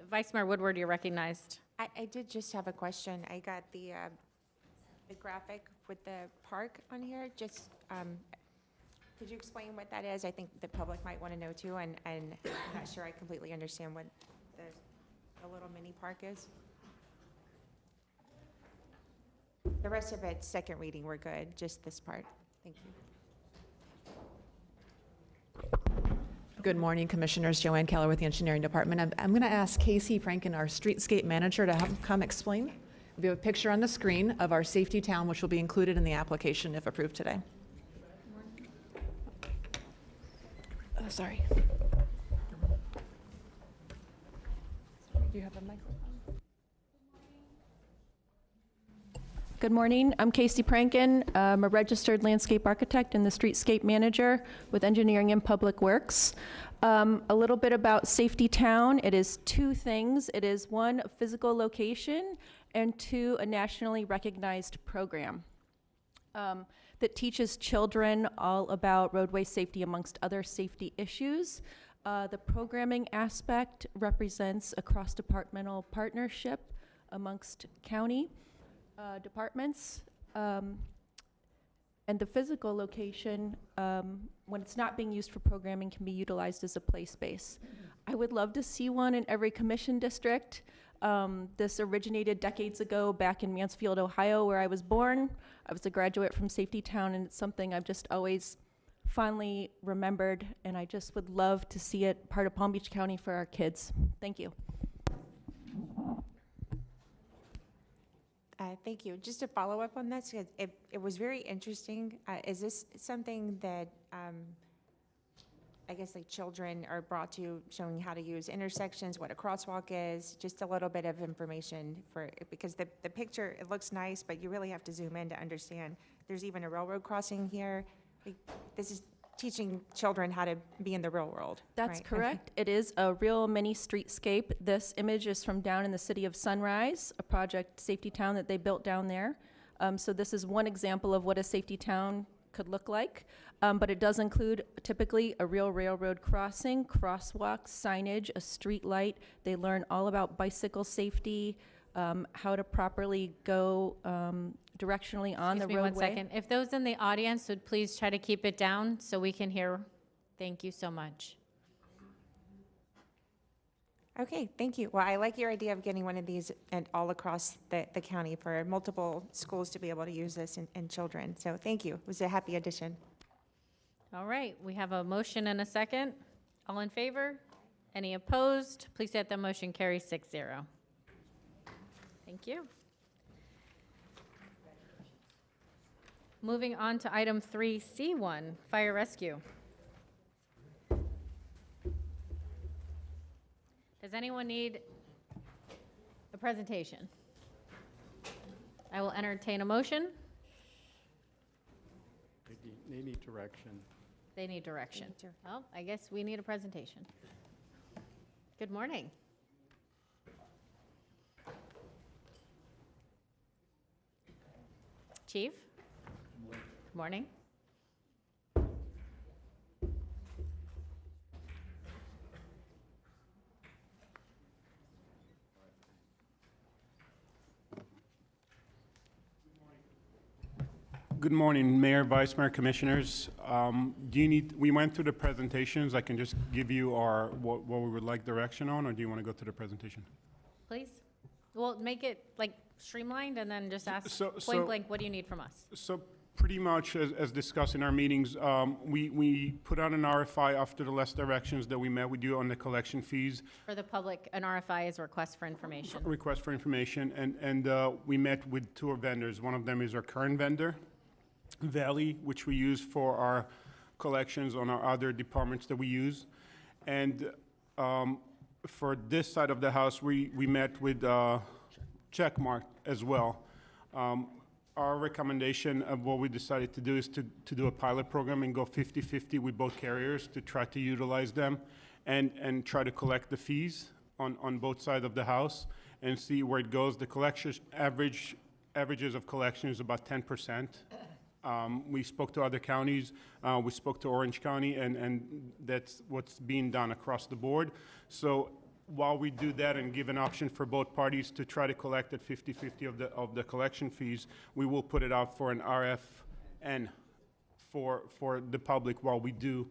Vice Mayor Woodward, you're recognized. I did just have a question. I got the graphic with the park on here. Just, could you explain what that is? I think the public might want to know too, and I'm not sure I completely understand what the little mini park is. The rest of it, second reading, we're good. Just this part. Thank you. Good morning, Commissioners. Joanne Keller with the Engineering Department. I'm going to ask Casey Franken, our Streetscape Manager, to come explain. We have a picture on the screen of our safety town, which will be included in the application if approved today. Sorry. Do you have a microphone? Good morning. I'm Casey Prankin. I'm a registered landscape architect and the streetscape manager with Engineering and Public Works. A little bit about Safety Town. It is two things. It is one, a physical location, and two, a nationally recognized program that teaches children all about roadway safety amongst other safety issues. The programming aspect represents a cross-departmental partnership amongst county departments, and the physical location, when it's not being used for programming, can be utilized as a play space. I would love to see one in every commission district. This originated decades ago back in Mansfield, Ohio, where I was born. I was a graduate from Safety Town, and it's something I've just always fondly remembered, and I just would love to see it part of Palm Beach County for our kids. Thank you. Thank you. Just to follow up on this, it was very interesting. Is this something that I guess like children are brought to, showing how to use intersections, what a crosswalk is, just a little bit of information for, because the picture, it looks nice, but you really have to zoom in to understand. There's even a railroad crossing here. This is teaching children how to be in the real world. That's right? correct. It is a real mini streetscape. This image is from down in the city of Sunrise, a project Safety Town that they built down there. So this is one example of what a safety town could look like, but it does include typically a real railroad crossing, crosswalks, signage, a street light. They learn all about bicycle safety, how to properly go directionally on the roadway. Excuse me 1 second. If those in the audience would please try to keep it down so we can hear. Thank you so much. Okay, thank you. Well, I like your idea of getting one of these and all across the county for multiple schools to be able to use this and children. So thank you. It was a happy addition. All right, we have a motion and a second. All in favor? Any opposed? Please say that the motion carries 6-0. Thank you. Moving on to item 3C1, fire rescue. Does anyone need a presentation? I will entertain a motion. They need direction. They need direction. Well, I guess we need a presentation. Good morning. Chief? Good morning. Good morning, Mayor, Vice Mayor, Commissioners. Do you need, we went through the presentations. I can just give you our, what we would like direction on, or do you want to go to the presentation? Please. Well, make it like streamlined and then just ask So- point blank, what do you need from us? So pretty much as discussed in our meetings, we put out an RFI after the last directions that we met with you on the collection fees. For the public, an RFI is a request for information. Request for information, and we met with two vendors. One of them is our current vendor, Valley, which we use for our collections on our other departments that we use. And for this side of the house, we met with Checkmark as well. Our recommendation of what we decided to do is to do a pilot program and go 50-50 with both carriers to try to utilize them and try to collect the fees on both sides of the house and see where it goes. The collection averages of collection is about 10%. We spoke to other counties, we spoke to Orange County, and that's what's being done across the board. So while we do that and give an option for both parties to try to collect at 50/50 of the collection fees, we will put it out for an RFN for the public while we do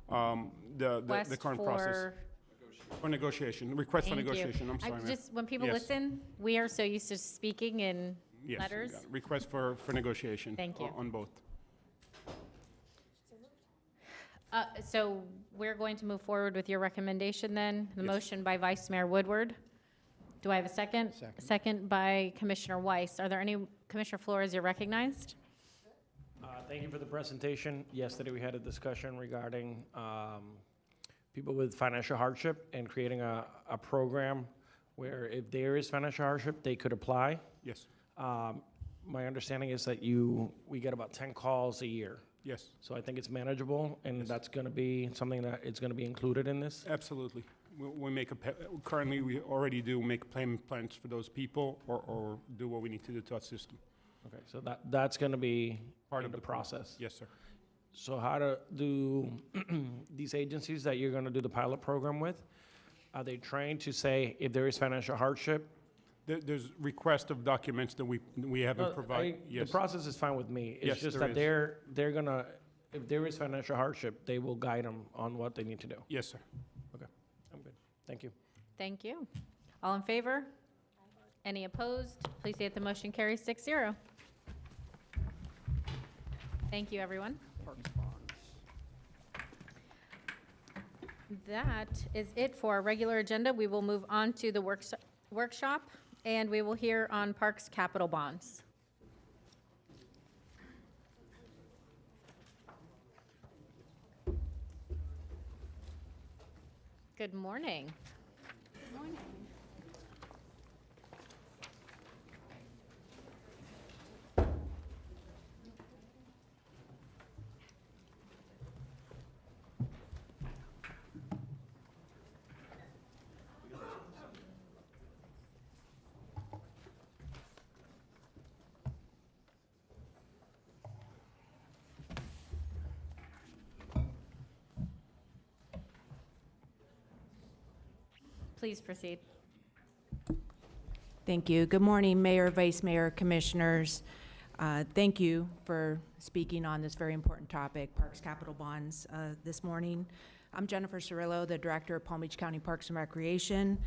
the Request current process. For negotiation, request for Thank you. negotiation, I'm sorry, ma'am. Just, when people Yes. listen, we are so used to speaking in Yes, letters. got it. Request for negotiation. Thank you. On both. So we're going to move forward with your recommendation then? The Yes. motion by Vice Mayor Woodward. Do I have a second? Second. Second by Commissioner Weiss. Are there any, Commissioner Flores, you're recognized? Thank you for the presentation. Yesterday, we had a discussion regarding people with financial hardship and creating a program where if there is financial hardship, they could apply. Yes, My understanding is that we get about 10 calls a year. yes, So I think it's manageable, and that's going to be something that it's going to be included in this. absolutely. We make currently, we already do make payment plans for those people or do what we need to do to assist them. Okay, so that's going to be Part in of the the pro- process. Yes, sir. So how do these agencies that you're going to do the pilot program with, are they trained to say if there is financial hardship? There's request of documents that we haven't provided. The Yes, process is fine with me. It's Yes, just there that is. they're gonna, if there is financial hardship, they will guide them on what they need to do. yes, sir. Okay, I'm good. Thank you. Thank you. All in favor? Any opposed? Please say that the motion carries 6-0. Thank you, everyone. That is it for our regular agenda. We will move on to the workshop, and we will hear on Parks Capital Bonds. Good morning. Please proceed. Thank you. Good morning, Mayor, Vice Mayor, Commissioners. Thank you for speaking on this very important topic, Parks Capital Bonds, this morning. I'm Jennifer Cirillo, the Director of Palm Beach County Parks and Recreation.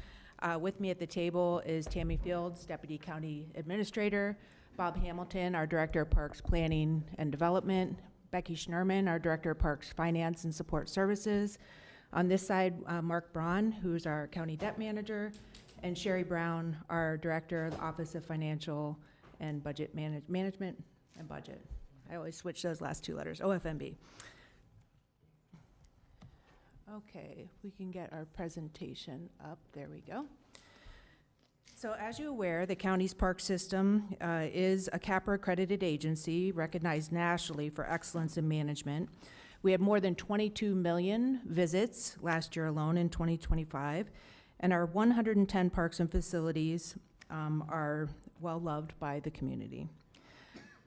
With me at the table is Tammy Fields, Deputy County Administrator, Bob Hamilton, our Director of Parks Planning and Development, Becky Schnerman, our Director of Parks Finance and Support Services. On this side, Mark Braun, who's our County Debt Manager, and Sherry Brown, our Director of the Office of Financial and Budget Management and Budget. I always switch those last two letters, OFMB. Okay, we can get our presentation up. There we go. So as you're aware, the county's park system is a CAPRA accredited agency recognized nationally for excellence in management. We had more than 22 million visits last year alone in 2025, and our 110 parks and facilities are well-loved by the community.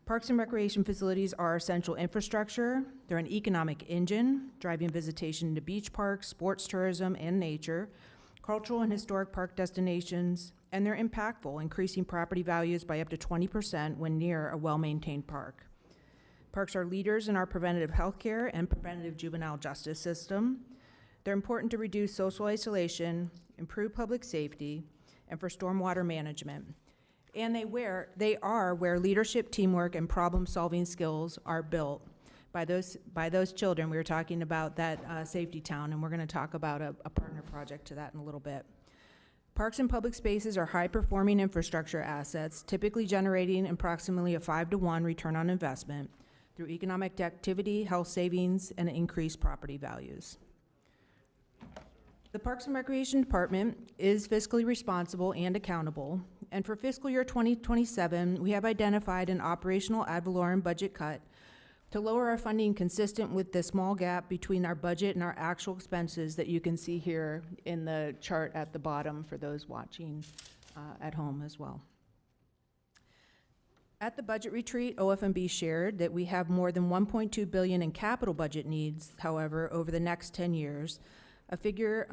Parks and recreation facilities are essential infrastructure. They're an economic engine, driving visitation to beach parks, sports tourism, and nature, cultural and historic park destinations, and they're impactful, increasing property values by up to 20% when near a well-maintained park. Parks are leaders in our preventative health care and preventative juvenile justice system. They're important to reduce social isolation, improve public safety, and for stormwater management. And they are where leadership, teamwork, and problem-solving skills are built by those children. We were talking about that safety town, and we're going to talk about a partner project to that in a little bit. Parks and public spaces are high-performing infrastructure assets, typically generating approximately a 5-to-1 return on investment through economic activity, health savings, and increased property values. The Parks and Recreation Department is fiscally responsible and accountable, and for fiscal year 2027, we have identified an operational ad valorem budget cut to lower our funding consistent with the small gap between our budget and our actual expenses that you can see here in the chart at the bottom for those watching at home as well. At the budget retreat, OFMB shared that we have more than $1.2 billion in capital budget needs, however, over the next 10 years, A figure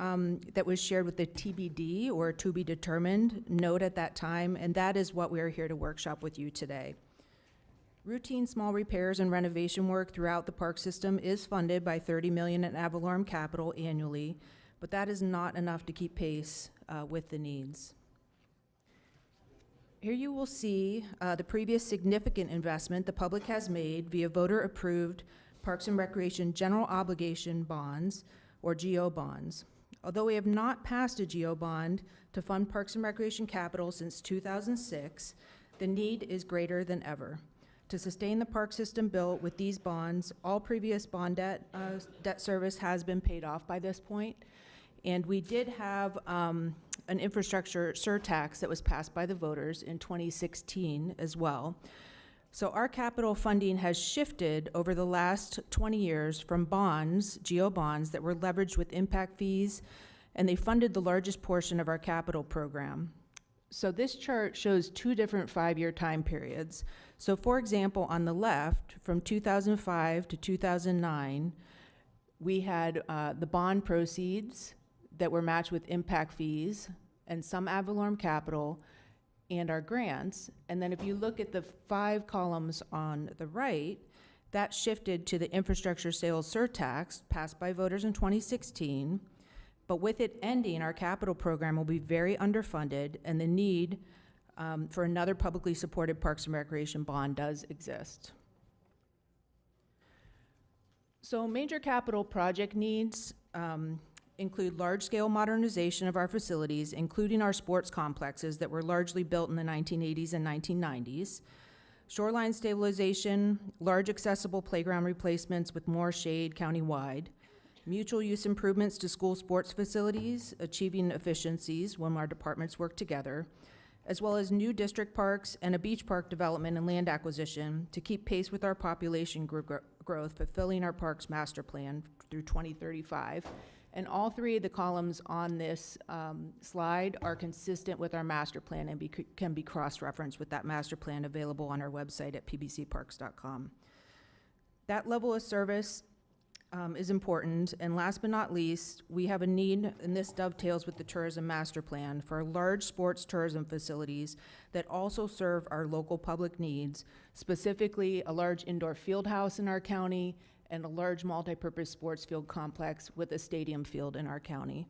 that was shared with the TBD, or to be determined, note at that time, and that is what we are here to workshop with you today. Routine small repairs and renovation work throughout the park system is funded by $30 million in ad valorem capital annually, but that is not enough to keep pace with the needs. Here you will see the previous significant investment the public has made via voter-approved Parks and Recreation General Obligation Bonds, or GO bonds. Although we have not passed a GO bond to fund Parks and Recreation capital since 2006, the need is greater than ever. To sustain the park system built with these bonds, all previous bond debt service has been paid off by this point. And we did have an infrastructure surtax that was passed by the voters in 2016 as well. So our capital funding has shifted over the last 20 years from bonds, GO bonds, that were leveraged with impact fees, and they funded the largest portion of our capital program. So this chart shows two different 5-year time periods. So for example, on the left, from 2005 to 2009, we had the bond proceeds that were matched with impact fees and some ad valorem capital and our grants. And then if you look at the 5 columns on the right, that shifted to the infrastructure sales surtax passed by voters in 2016. But with it ending, our capital program will be very underfunded, and the need for another publicly supported Parks and Recreation bond does exist. So major capital project needs include large-scale modernization of our facilities, including our sports complexes that were largely built in the 1980s and 1990s, shoreline stabilization, large accessible playground replacements with more shade countywide, mutual use improvements to school sports facilities, achieving efficiencies when our departments work together, as well as new district parks and a beach park development and land acquisition to keep pace with our population growth, fulfilling our parks master plan through 2035. And all 3 of the columns on this slide are consistent with our master plan and can be cross-referenced with that master plan available on our website at pbcparks.com. That level of service is important, and last but not least, we have a need, and this dovetails with the tourism master plan, for large sports tourism facilities that also serve our local public needs, specifically a large indoor field house in our county and a large multipurpose sports field complex with a stadium field in our county.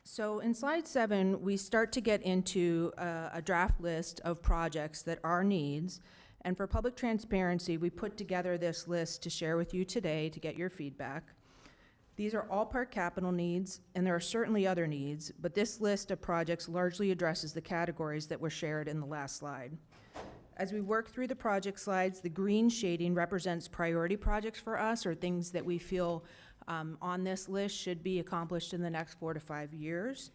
So in slide 7, we start to get into a draft list of projects that are needs. And for public transparency, we put together this list to share with you today to get your feedback. These are all park capital needs, and there are certainly other needs, but this list of projects largely addresses the categories that were shared in the last slide. As we work through the project slides, the green shading represents priority projects for us, or things that we feel on this list should be accomplished in the next 4 to 5 years.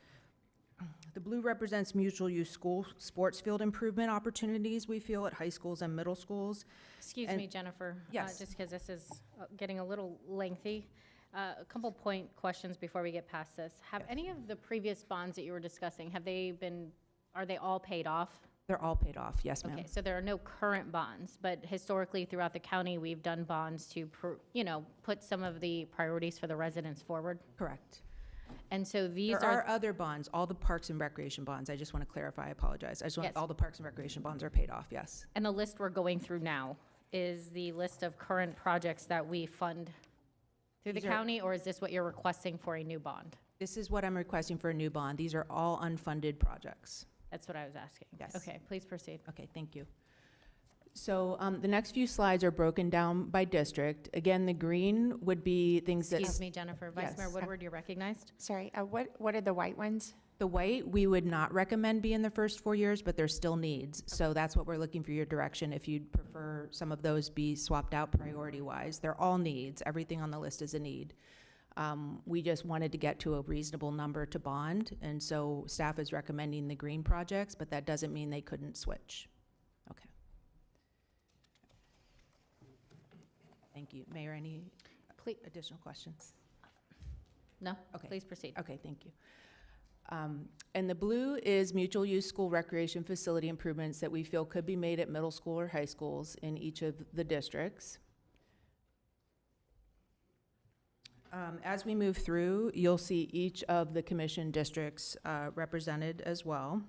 The blue represents mutual use school sports field improvement opportunities we feel at high schools and middle schools. Excuse And- me, Jennifer. Yes. Just because this is getting a little lengthy. A couple point questions before we get past this. Have any of the previous bonds that you were discussing, are they all paid off? They're all paid off, yes, ma'am. Okay, so there are no current bonds, but historically throughout the county, we've done bonds to, put some of the priorities for the residents forward. Correct. And so these There are other bonds, all the Parks and Recreation bonds. I just want to clarify, I apologize. Yes. All the Parks and Recreation bonds are paid off, yes. and the list we're going through now is the list of current projects that we fund through the These are- county, or is this what you're requesting for a new bond? This is what I'm requesting for a new bond. These are all unfunded projects. That's what I was asking. Yes. Okay, please proceed. Okay, thank you. So the next few slides are broken down by district. Again, the green would be things that... Excuse me, Jennifer. Vice Mayor Yes. Woodward, you're recognized. Sorry, what are the white ones? The white, we would not recommend be in the first 4 years, but there's still needs. So that's what we're looking for your direction. If you'd prefer some of those be swapped out priority-wise. They're all needs. Everything on the list is a need. We just wanted to get to a reasonable number to bond, and so staff is recommending the green projects, but that doesn't mean they couldn't switch. Okay. Thank you. Mayor, any Please, additional questions? no, Okay. please proceed. Okay, thank you. And the blue is mutual use school recreation facility improvements that we feel could be made at middle school or high schools in each of the districts. As we move through, you'll see each of the commission districts represented as well.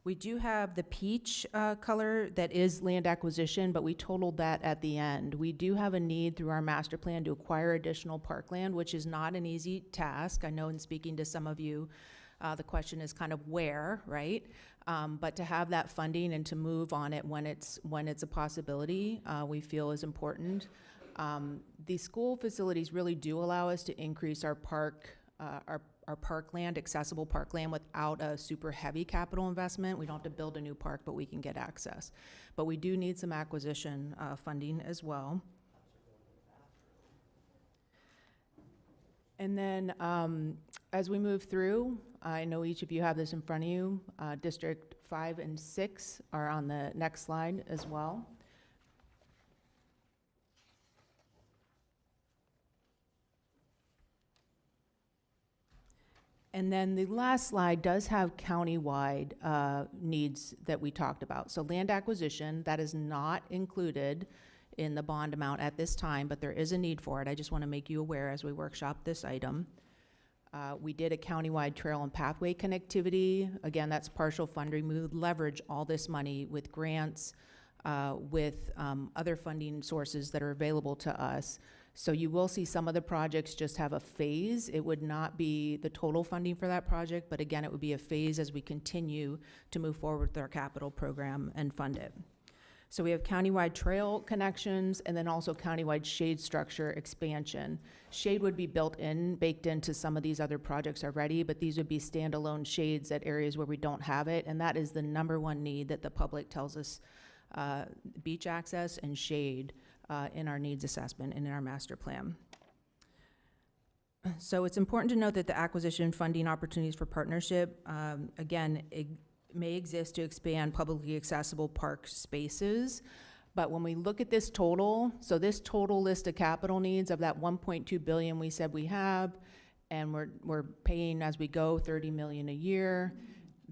We do have the peach color that is land acquisition, but we totaled that at the end. We do have a need through our master plan to acquire additional parkland, which is not an easy task. I know in speaking to some of you, the question is kind of where, right? But to have that funding and to move on it when it's a possibility, we feel is important. The school facilities really do allow us to increase our parkland, accessible parkland, without a super heavy capital investment. We don't have to build a new park, but we can get access. But we do need some acquisition funding as well. And then as we move through, I know each of you have this in front of you. District 5 and 6 are on the next slide as well. And then the last slide does have countywide needs that we talked about. So land acquisition, that is not included in the bond amount at this time, but there is a need for it. I just want to make you aware as we workshop this item. We did a countywide trail and pathway connectivity. Again, that's partial funding. We would leverage all this money with grants, with other funding sources that are available to us. So you will see some of the projects just have a phase. It would not be the total funding for that project, but again, it would be a phase as we continue to move forward with our capital program and fund it. So we have countywide trail connections and then also countywide shade structure expansion. Shade would be baked into some of these other projects already, but these would be standalone shades at areas where we don't have it, and that is the #1 need that the public tells us, beach access and shade in our needs assessment and in our master plan. So it's important to note that the acquisition funding opportunities for partnership, again, may exist to expand publicly accessible park spaces. But when we look at this total, so this total list of capital needs of that 1.2 billion we said we have, and we're paying as we go 30 million a year,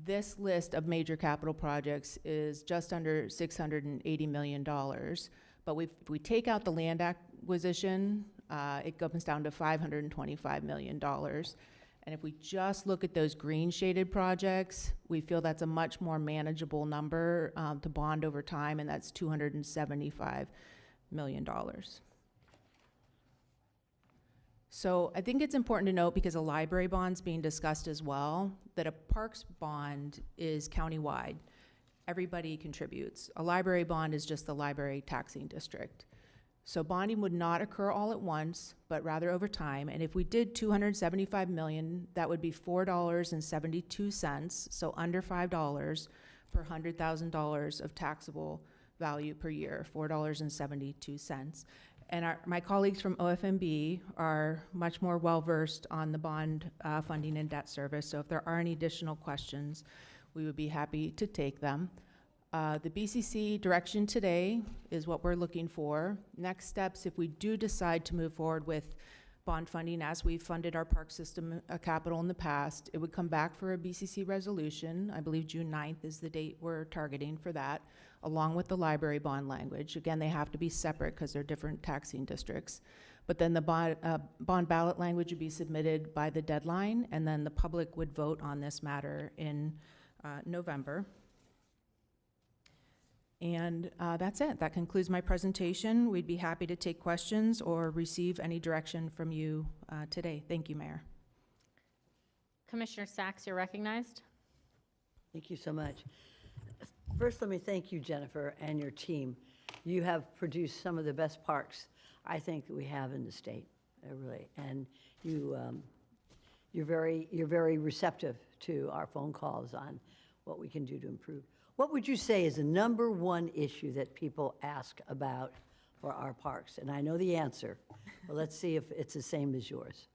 this list of major capital projects is just under $680 million. But if we take out the land acquisition, it comes down to $525 million. And if we just look at those green shaded projects, we feel that's a much more manageable number to bond over time, and that's $275 million. So I think it's important to note, because a library bond's being discussed as well, that a parks bond is countywide. Everybody contributes. A library bond is just the library taxing district. So bonding would not occur all at once, but rather over time. And if we did $275 million, that would be $4.72, so under $5 per $100,000 of taxable value per year, $4.72. And my colleagues from OFMB are much more well-versed on the bond funding and debt service, so if there are any additional questions, we would be happy to take them. The BCC direction today is what we're looking for. Next steps, if we do decide to move forward with bond funding as we've funded our park system capital in the past, it would come back for a BCC resolution. I believe June 9th is the date we're targeting for that, along with the library bond language. Again, they have to be separate because they're different taxing districts. But then the bond ballot language would be submitted by the deadline, and then the public would vote on this matter in November. And that's it. That concludes my presentation. We'd be happy to take questions or receive any direction from you today. Thank you, Mayor. Commissioner Sachs, you're recognized. Thank you so much. First, let me thank you, Jennifer, and your team. You have produced some of the best parks, I think, that we have in the state, really. And you're very receptive to our phone calls on what we can do to improve. What would you say is the #1 issue that people ask about for our parks? And I know the answer, but let's see if it's the same as yours.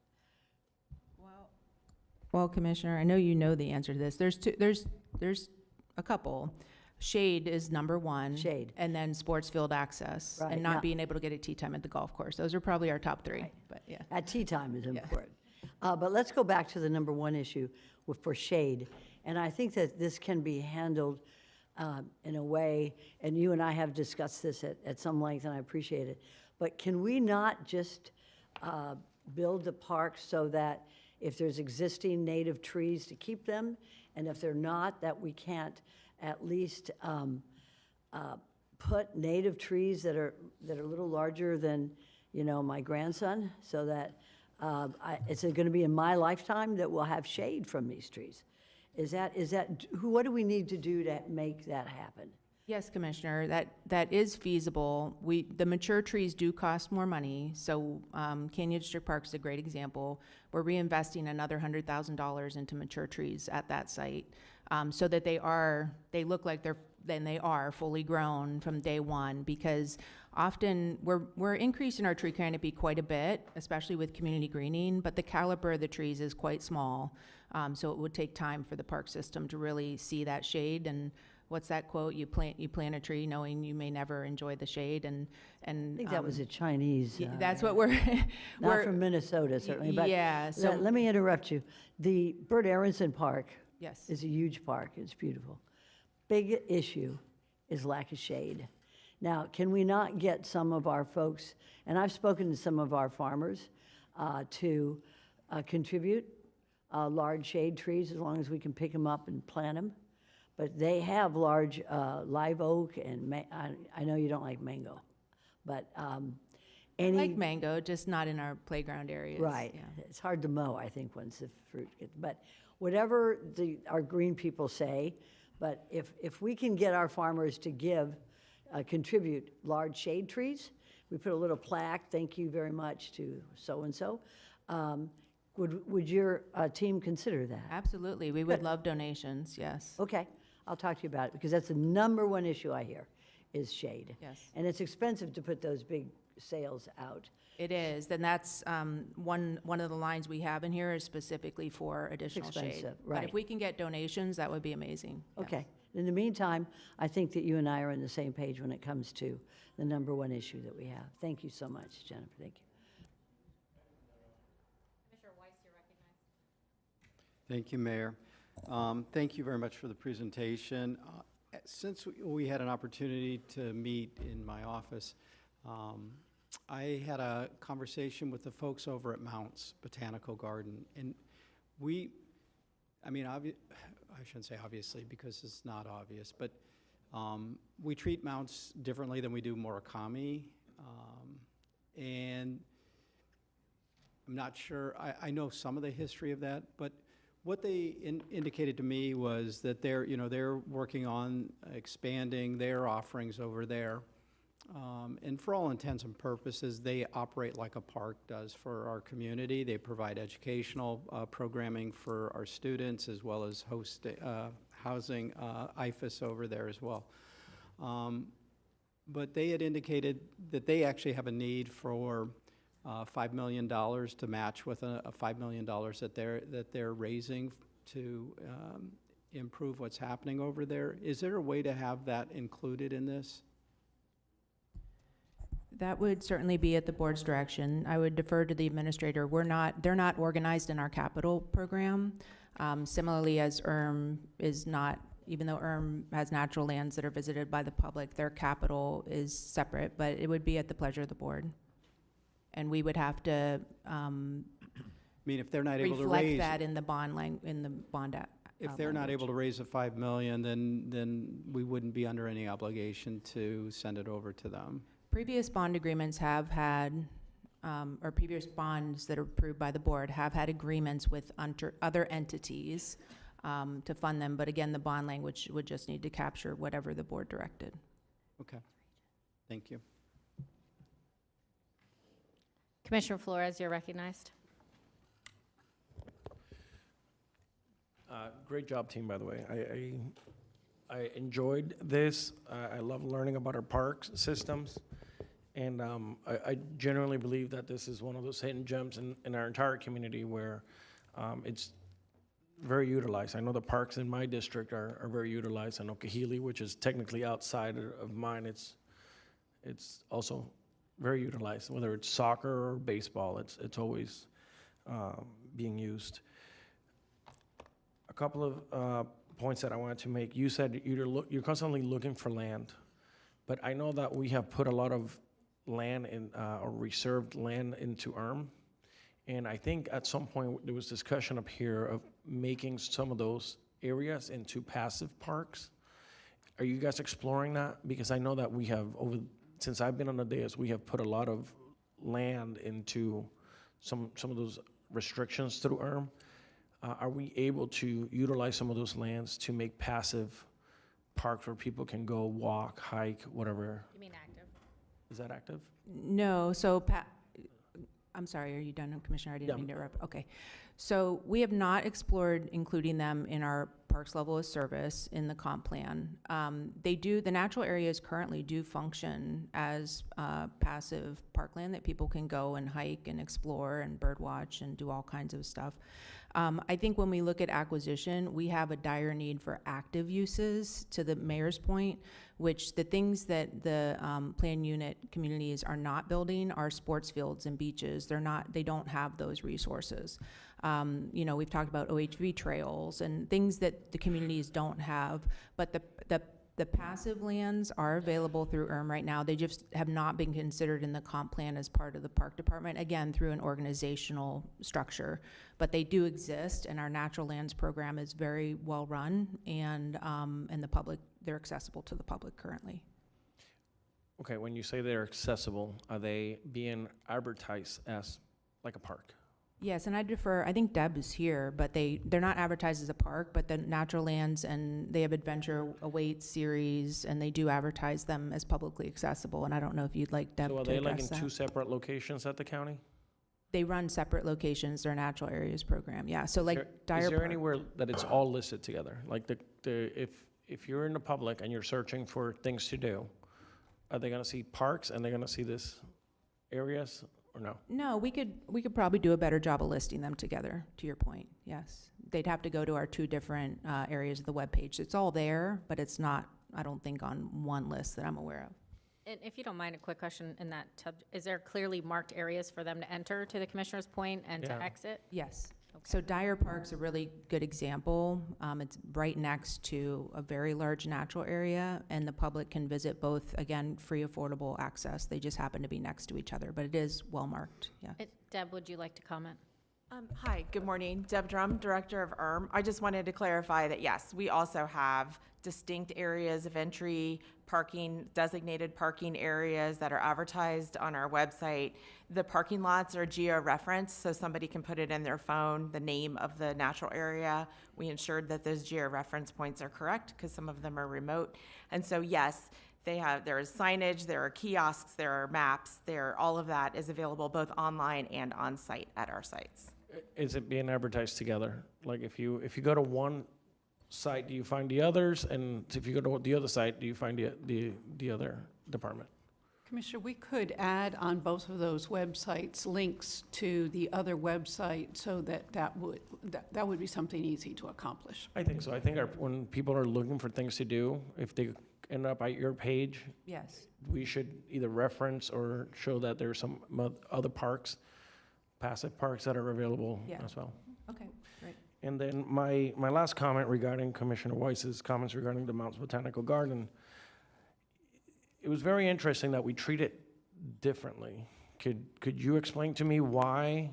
Well, Commissioner, I know you know the answer to this. There's a couple. Shade is #1. Shade. And then sports field access, Right, and not now- being able to get a tee time at the golf course. Those are probably our top 3, Right. but yeah. At tea time is important. But let's go back to the #1 issue for shade. And I think that this can be handled in a way, and you and I have discussed this at some length, and I appreciate it. But can we not just build the parks so that if there's existing native trees, to keep them, and if they're not, that we can't at least put native trees that are a little larger than, you know, my grandson, so that it's going to be in my lifetime that we'll have shade from these trees. What do we need to do to make that happen? Yes, Commissioner, that is feasible. The mature trees do cost more money, so Canyon District Park is a great example. We're reinvesting another $100,000 into mature trees at that site, so that they look like they are fully grown from day one, because often we're increasing our tree canopy quite a bit, especially with community greening, but the caliber of the trees is quite small. So it would take time for the park system to really see that shade. And what's that quote? You plant a tree knowing you may never enjoy the shade. And I think that was a Chinese. That's what we're Not from Minnesota, certainly. But yeah. So let me interrupt you. The Bert Aronson Park yes, is a huge park. It's beautiful. Big issue is lack of shade. Now, can we not get some of our folks, and I've spoken to some of our farmers, to contribute large shade trees, as long as we can pick them up and plant them? But they have large live oak, and I know you don't like mango, but I any. like mango, just not in our playground areas. Right. Yeah. It's hard to mow, I think, once the fruit gets, but whatever our green people say, but if we can get our farmers to contribute large shade trees, we put a little plaque, thank you very much to so-and-so, would your team consider that? Absolutely. We would love donations, yes. Okay, I'll talk to you about it, because that's the number one issue I hear, is shade. Yes. And it's expensive to put those big sales out. It is, then that's one of the lines we have in here is specifically for additional shade. expensive, But right. if we can get donations, that would be amazing. Yes. Okay. In the meantime, I think that you and I are on the same page when it comes to the number one issue that we have. Thank you so much, Jennifer. Thank you. Commissioner Weiss, you're recognized. Thank you, Mayor. Thank you very much for the presentation. Since we had an opportunity to meet in my office, I had a conversation with the folks over at Mounts Botanical Garden, and I shouldn't say obviously, because it's not obvious, but we treat Mounts differently than we do Murakami, and I'm not sure, I know some of the history of that, but what they indicated to me was that they're working on expanding their offerings over there. And for all intents and purposes, they operate like a park does for our community. They provide educational programming for our students, as well as housing IFAS over there as well. But they had indicated that they actually have a need for $5 million to match with a $5 million that they're raising to improve what's happening over there. Is there a way to have that included in this? That would certainly be at the board's direction. I would defer to the administrator. They're not organized in our capital program. Similarly, as is not, even though has natural lands that are visited by the public, their capital is separate, but it would be at the pleasure of the board. And we would have to I mean, if they're not able to reflect raise, that in the bond if they're not able to raise the $5 million, then we wouldn't be under any obligation to send it over to them. Previous bond agreements have had, or previous bonds that are approved by the board have had agreements with other entities to fund them, but again, the bond language would just need to capture whatever the board directed. Okay, thank you. Commissioner Flores, you're recognized. Great job, team, by the way. I enjoyed this. I love learning about our parks systems. And I genuinely believe that this is one of those hidden gems in our entire community where it's very utilized. I know the parks in my district are very utilized. I know Kahili, which is technically outside of mine, it's also very utilized. Whether it's soccer or baseball, it's always being used. A couple of points that I wanted to make. You said you're constantly looking for land, but I know that we have put a lot of land in or reserved land into And I think at some point, there was discussion up here of making some of those areas into passive parks. Are you guys exploring that? Because I know that we have, since I've been on the dais, we have put a lot of land into some of those restrictions through ERM. Are we able to utilize some of those lands to make passive parks where people can go walk, hike, whatever? You mean active? Is that active? No, I'm sorry, are you done, Commissioner? I didn't Yeah. mean to interrupt. Okay. So we have not explored including them in our parks level of service in the comp plan. The natural areas currently do function as passive parkland that people can go and hike and explore and bird watch and do all kinds of stuff. I think when we look at acquisition, we have a dire need for active uses, to the mayor's point, which the things that the plan unit communities are not building are sports fields and beaches. They don't have those resources. We've talked about OHV trails and things that the communities don't have, but the passive lands are available through ERM right now. They just have not been considered in the comp plan as part of the park department, again, through an organizational structure. But they do exist, and our natural lands program is very well run, and they're accessible to the public currently. Okay, when you say they're accessible, are they being advertised as like a park? Yes, and I think Deb is here, but they're not advertised as a park, but the natural lands, and they have Adventure Awaits series, and they do advertise them as publicly accessible, and I don't know if you'd like Deb So to are they like in address two that. separate locations at the county? They run separate locations, their natural areas program, yeah, so like Dyer Is there Park. anywhere that it's all listed together? Like if you're in the public and you're searching for things to do, are they gonna see parks and they're gonna see this areas or no? No, we could probably do a better job of listing them together, to your point, yes. They'd have to go to our two different areas of the webpage. It's all there, but it's not, I don't think, on one list that I'm aware of. And if you don't mind, a quick question in that, is there clearly marked areas for them to enter, to the commissioner's point, and to Yeah. exit? Yes. Okay. So Dyer Park's a really good example. It's right next to a very large natural area, and the public can visit both, again, free, affordable access. They just happen to be next to each other, but it is well-marked, yeah. Deb, would you like to comment? Hi, good morning. Deb Drum, Director of ERM. I just wanted to clarify that, yes, we also have distinct areas of entry, parking, designated parking areas that are advertised on our website. The parking lots are geo-referenced, so somebody can put it in their phone, the name of the natural area. We ensured that those geo-reference points are correct, because some of them are remote. And so, yes, there is signage, there are kiosks, there are maps, all of that is available both online and on-site at our sites. Is it being advertised together? Like if you go to one site, do you find the others? And if you go to the other site, do you find the other department? Commissioner, we could add on both of those websites links to the other website so that would be something easy to accomplish. I think so. I think when people are looking for things to do, if they end up at your page, Yes. we should either reference or show that there's some other parks, passive parks that are available Yeah. as well. Okay, great. And then my last comment regarding Commissioner Weiss's comments regarding the Mounts Botanical Garden, it was very interesting that we treat it differently. Could you explain to me why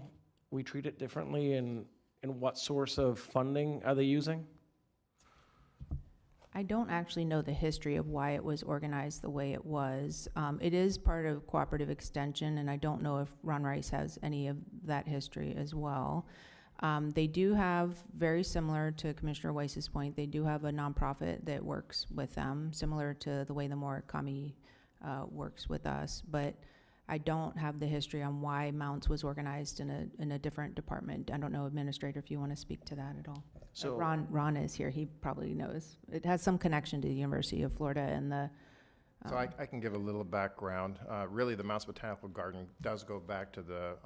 we treat it differently and what source of funding are they using? I don't actually know the history of why it was organized the way it was. It is part of cooperative extension, and I don't know if Ron Rice has any of that history as well. They do have, very similar to Commissioner Weiss's point, they do have a nonprofit that works with them, similar to the way the Murakami works with us. But I don't have the history on why Mounts was organized in a different department. I don't know, Administrator, if you want to speak to that at all. So Ron is here. He probably knows. It has some connection to the University of Florida and the. So I can give a little background. Really, the Mounts Botanical Garden does go back to the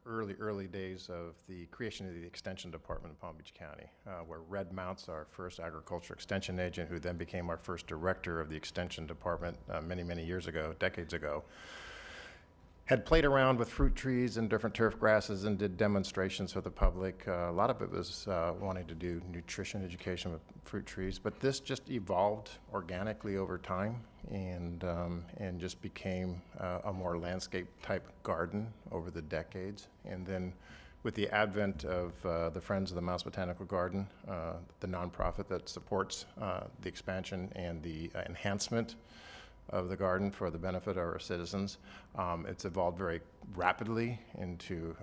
early days of the creation of the Extension Department in Palm Beach County, where Red Mounts, our first agriculture extension agent, who then became our first director of the Extension Department many years ago, decades ago, had played around with fruit trees and different turf grasses and did demonstrations for the public. A lot of it was wanting to do nutrition education with fruit trees, but this just evolved organically over time and just became a more landscape type garden over the decades. And then With the advent of the Friends of the Mouse Botanical Garden, the nonprofit that supports the expansion and the enhancement of the garden for the benefit of our citizens, it's evolved very rapidly into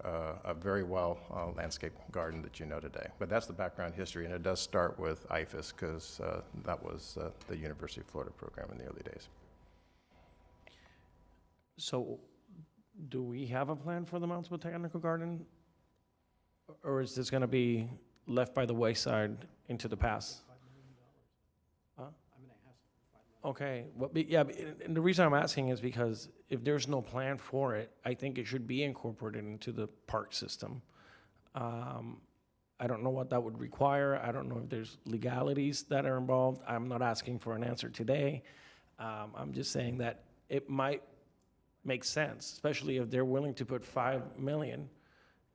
a very well landscaped garden that you know today. But that's the background history, and it does start with IFAS because that was the University of Florida program in the early days. So, do we have a plan for the Mounts Botanical Garden? Or is this gonna be left by the wayside into the past? Huh? Okay, well, and the reason I'm asking is because if there's no plan for it, I think it should be incorporated into the park system. I don't know what that would require. I don't know if there's legalities that are involved. I'm not asking for an answer today. I'm just saying that it might make sense, especially if they're willing to put $5 million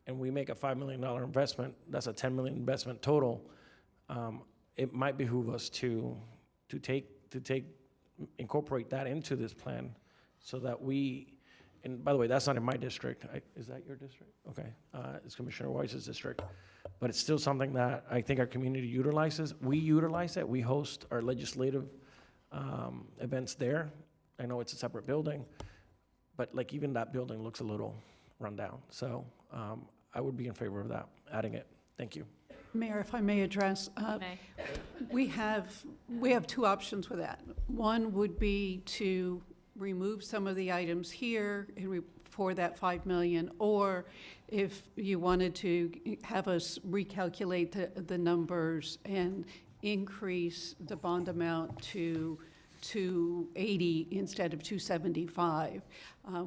and we make a $5 million investment, that's a $10 million investment total. It might behoove us to incorporate that into this plan so that we, and by the way, that's not in my district. Is that your district? Okay, it's Commissioner Weiss's district. But it's still something that I think our community utilizes. We utilize it. We host our legislative events there. I know it's a separate building, but like even that building looks a little run down. So I would be in favor of that, adding it. Thank you. Mayor, if I may address, May. we have two options with that. One would be to remove some of the items here for that $5 million, or if you wanted to have us recalculate the numbers and increase the bond amount to 280 instead of 275,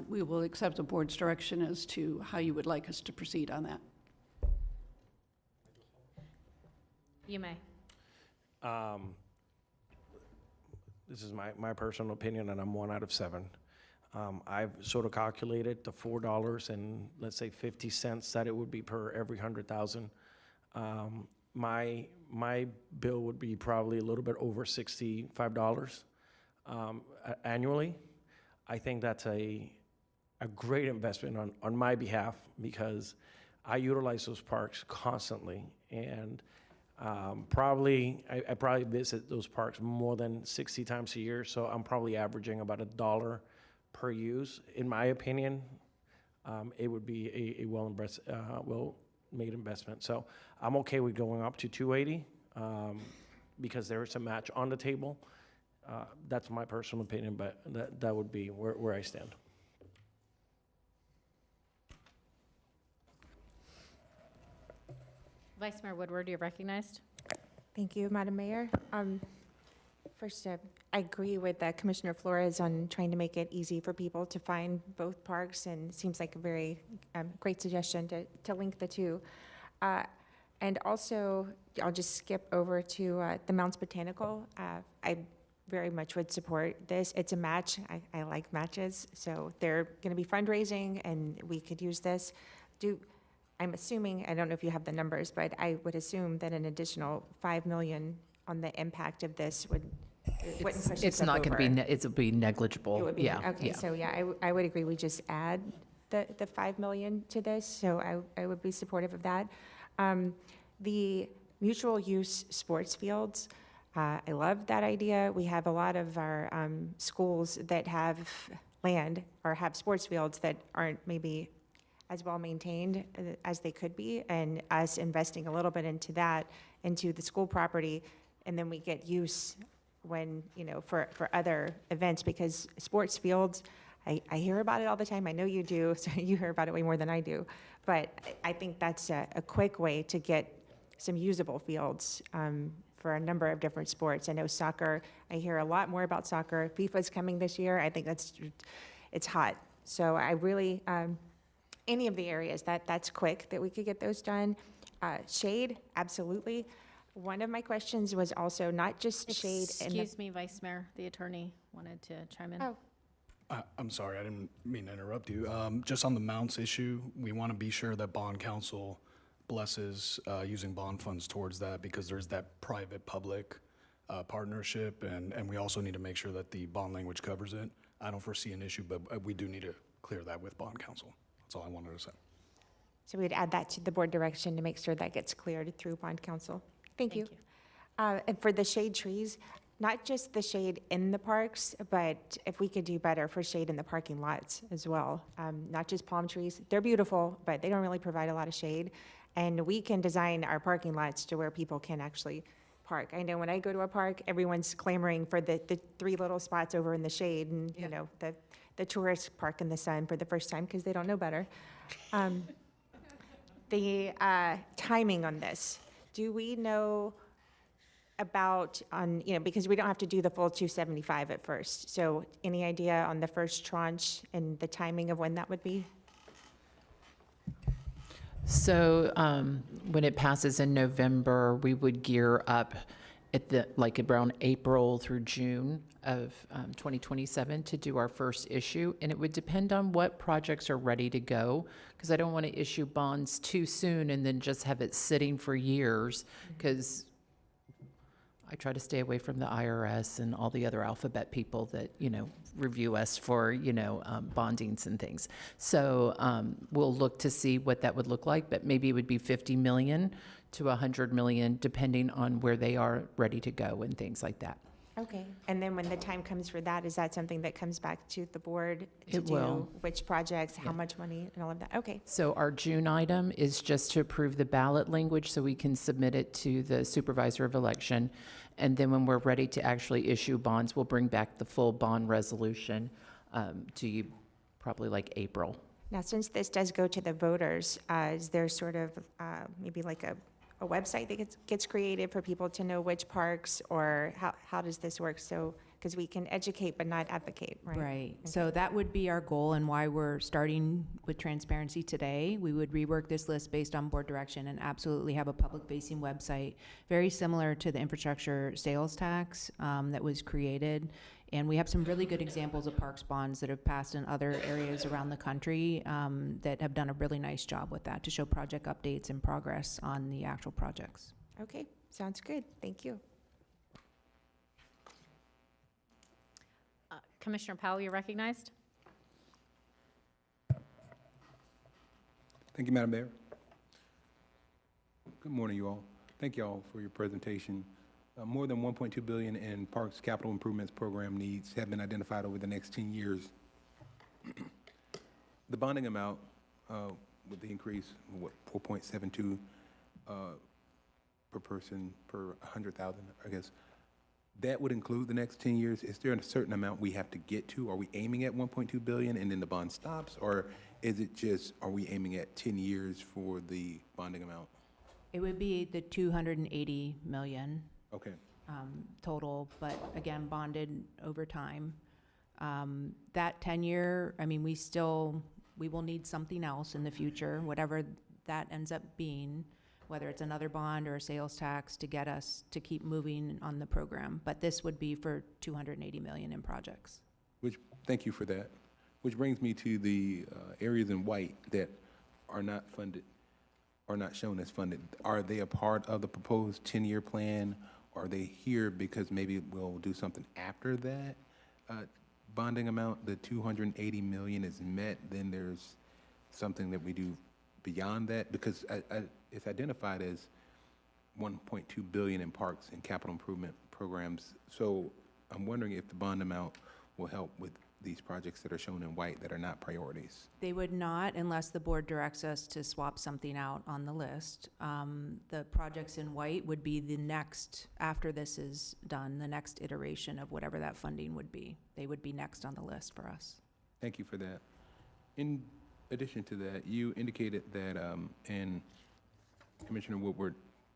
we will accept the board's direction as to how you would like us to proceed on that. You may. This is my personal opinion, and I'm 1 out of 7. I've sort of calculated the $4 and let's say 50 cents that it would be per every 100,000. My bill would be probably a little bit over $65 annually. I think that's a great investment on my behalf because I utilize those parks constantly, and I probably visit those parks more than 60 times a year, so I'm probably averaging about $1 per use. In my opinion, it would be a well-made investment. So I'm okay with going up to 280 because there is a match on the table. That's my personal opinion, but that would be where I stand. Vice Mayor Woodward, you're recognized. Thank you, Madam Mayor. First, I agree with Commissioner Flores on trying to make it easy for people to find both parks, and it seems like a very great suggestion to link the two. And also, I'll just skip over to the Mounts Botanical. I very much would support this. It's a match. I like matches, so they're going to be fundraising, and we could use this. I'm assuming, I don't know if you have the numbers, but I would assume that an additional $5 million on the impact of this wouldn't push us up It's not going to over. be, it'll be negligible. It would be, Yeah, okay, yeah. so yeah, I would agree, we just add the $5 million to this, so I would be supportive of that. The mutual use sports fields, I love that idea. We have a lot of our schools that have land or have sports fields that aren't maybe as well maintained as they could be, and us investing a little bit into that, into the school property, and then we get use when, for other events, because sports fields, I hear about it all the time. I know you do, so you hear about it way more than I do. But I think that's a quick way to get some usable fields for a number of different sports. I know soccer, I hear a lot more about soccer. FIFA's coming this year. I think it's hot. So I really, any of the areas that's quick that we could get those done. Shade, absolutely. One of my questions was also not just shade. Excuse me, Vice Mayor, the attorney wanted to chime in. Oh. I'm sorry, I didn't mean to interrupt you. Just on the mounts issue, we want to be sure that bond counsel blesses using bond funds towards that, because there's that private-public partnership, and we also need to make sure that the bond language covers it. I don't foresee an issue, but we do need to clear that with bond counsel. That's all I wanted to say. So we'd add that to the board direction to make sure that gets cleared through bond council. Thank you. And for the shade trees, not just the shade in the parks, but if we could do better for shade in the parking lots as well. Not just palm trees. They're beautiful, but they don't really provide a lot of shade. And we can design our parking lots to where people can actually park. I know when I go to a park, everyone's clamoring for the 3 little spots over in the shade, and, you know, the tourists park in the sun for the first time because they don't know better. The timing on this, do we know about, because we don't have to do the full 275 at first. So any idea on the first tranche and the timing of when that would be? So when it passes in November, we would gear up at around April through June of 2027 to do our first issue. And it would depend on what projects are ready to go, because I don't want to issue bonds too soon and then just have it sitting for years, because I try to stay away from the IRS and all the other alphabet people that, review us for, bondings and things. So we'll look to see what that would look like, but maybe it would be 50 million to 100 million, depending on where they are ready to go and things like that. Okay. And then when the time comes for that, is that something that comes back to the board to It do? will. Which projects, how much money, and all of that? Okay. So our June item is just to approve the ballot language so we can submit it to the supervisor of election. And then when we're ready to actually issue bonds, we'll bring back the full bond resolution to you probably like April. Now, since this does go to the voters, is there sort of maybe like a website that gets created for people to know which parks, or how does this work? So, because we can educate but not advocate, right? Right. So that would be our goal and why we're starting with transparency today. We would rework this list based on board direction and absolutely have a public-facing website, very similar to the infrastructure sales tax that was created. And we have some really good examples of parks bonds that have passed in other areas around the country that have done a really nice job with that to show project updates and progress on the actual projects. Okay, sounds good. Thank you. Commissioner Powell, you're recognized. Thank you, Madam Mayor. Good morning, you all. Thank you all for your presentation. More than $1.2 billion in Parks Capital Improvements Program needs have been identified over the next 10 years. The bonding amount with the increase, 4.72 per person per 100,000, I guess. That would include the next 10 years. Is there a certain amount we have to get to? Are we aiming at 1.2 billion and then the bond stops? Or is it just, are we aiming at 10 years for the bonding amount? It would be the 280 million. Okay. Total, but again, bonded over time. That 10-year, we will need something else in the future, whatever that ends up being, whether it's another bond or a sales tax to get us to keep moving on the program. But this would be for 280 million in projects. Thank you for that. Which brings me to the areas in white that are not funded, or not shown as funded. Are they a part of the proposed 10-year plan? Are they here because maybe we'll do something after that bonding amount, the 280 million is met, then there's something that we do beyond that? Because it's identified as 1.2 billion in parks and capital improvement programs. So I'm wondering if the bond amount will help with these projects that are shown in white that are not priorities. They would not unless the board directs us to swap something out on the list. The projects in white would be the next, after this is done, the next iteration of whatever that funding would be. They would be next on the list for us. Thank you for that. In addition to that, you indicated that, and Commissioner Woodward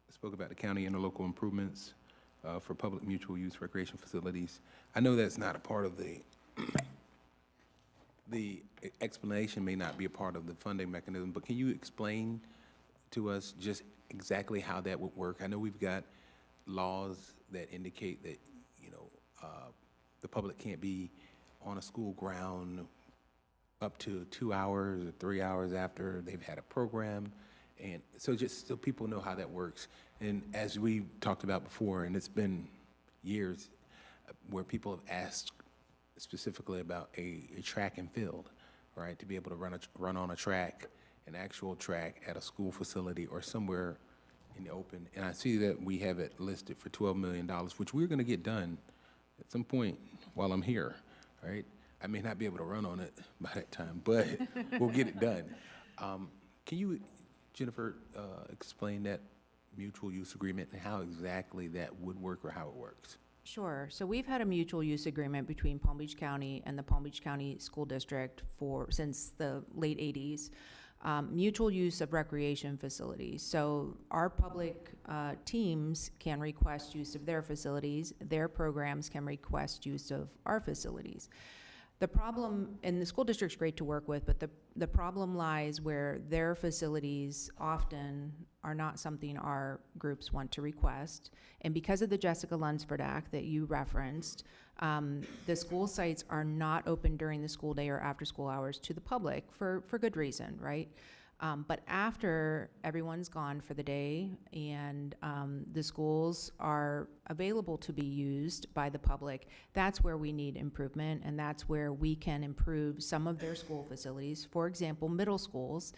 spoke about the county interlocal improvements for public mutual use recreation facilities. I know that's not a part of the explanation may not be a part of the funding mechanism, but can you explain to us just exactly how that would work? I know we've got laws that indicate that, the public can't be on a school ground up to 2 hours or 3 hours after they've had a program. And so just so people know how that works. And as we talked about before, and it's been years where people have asked specifically about a track and field, right, to be able to run on a track an actual track at a school facility or somewhere in the open. And I see that we have it listed for $12 million, which we're gonna get done at some point while I'm here, right? I may not be able to run on it by that time, but we'll get it done. Can you, Jennifer, explain that mutual use agreement and how exactly that would work or how it works? Sure. So we've had a mutual use agreement between Palm Beach County and the Palm Beach County School District since the late 80s. Mutual use of recreation facilities. So our public teams can request use of their facilities. Their programs can request use of our facilities. The problem, and the school district's great to work with, but the problem lies where their facilities often are not something our groups want to request. And because of the Jessica Lunsford Act that you referenced, the school sites are not open during the school day or after school hours to the public for good reason, right? But after everyone's gone for the day and the schools are available to be used by the public, that's where we need improvement, and that's where we can improve some of their school facilities. For example, middle schools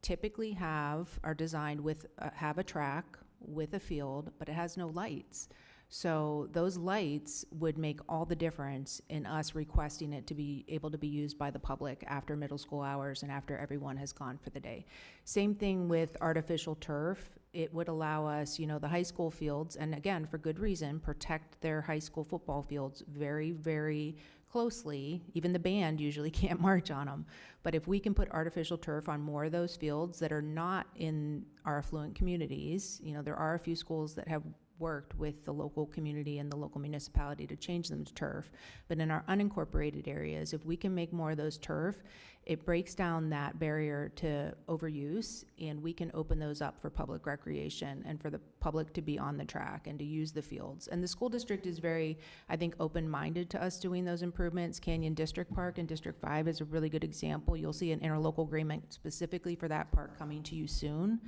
typically are designed with, have a track with a field, but it has no lights. So those lights would make all the difference in us requesting it to be able to be used by the public after middle school hours and after everyone has gone for the day. Same thing with artificial turf. It would allow us, the high school fields, and again, for good reason, protect their high school football fields very, very closely. Even the band usually can't march on them. But if we can put artificial turf on more of those fields that are not in our affluent communities, there are a few schools that have worked with the local community and the local municipality to change them to turf. But in our unincorporated areas, if we can make more of those turf, it breaks down that barrier to overuse, and we can open those up for public recreation and for the public to be on the track and to use the fields. And the school district is very, I think, open-minded to us doing those improvements. Canyon District Park in District 5 is a really good example. You'll see an interlocal agreement specifically for that park coming to you soon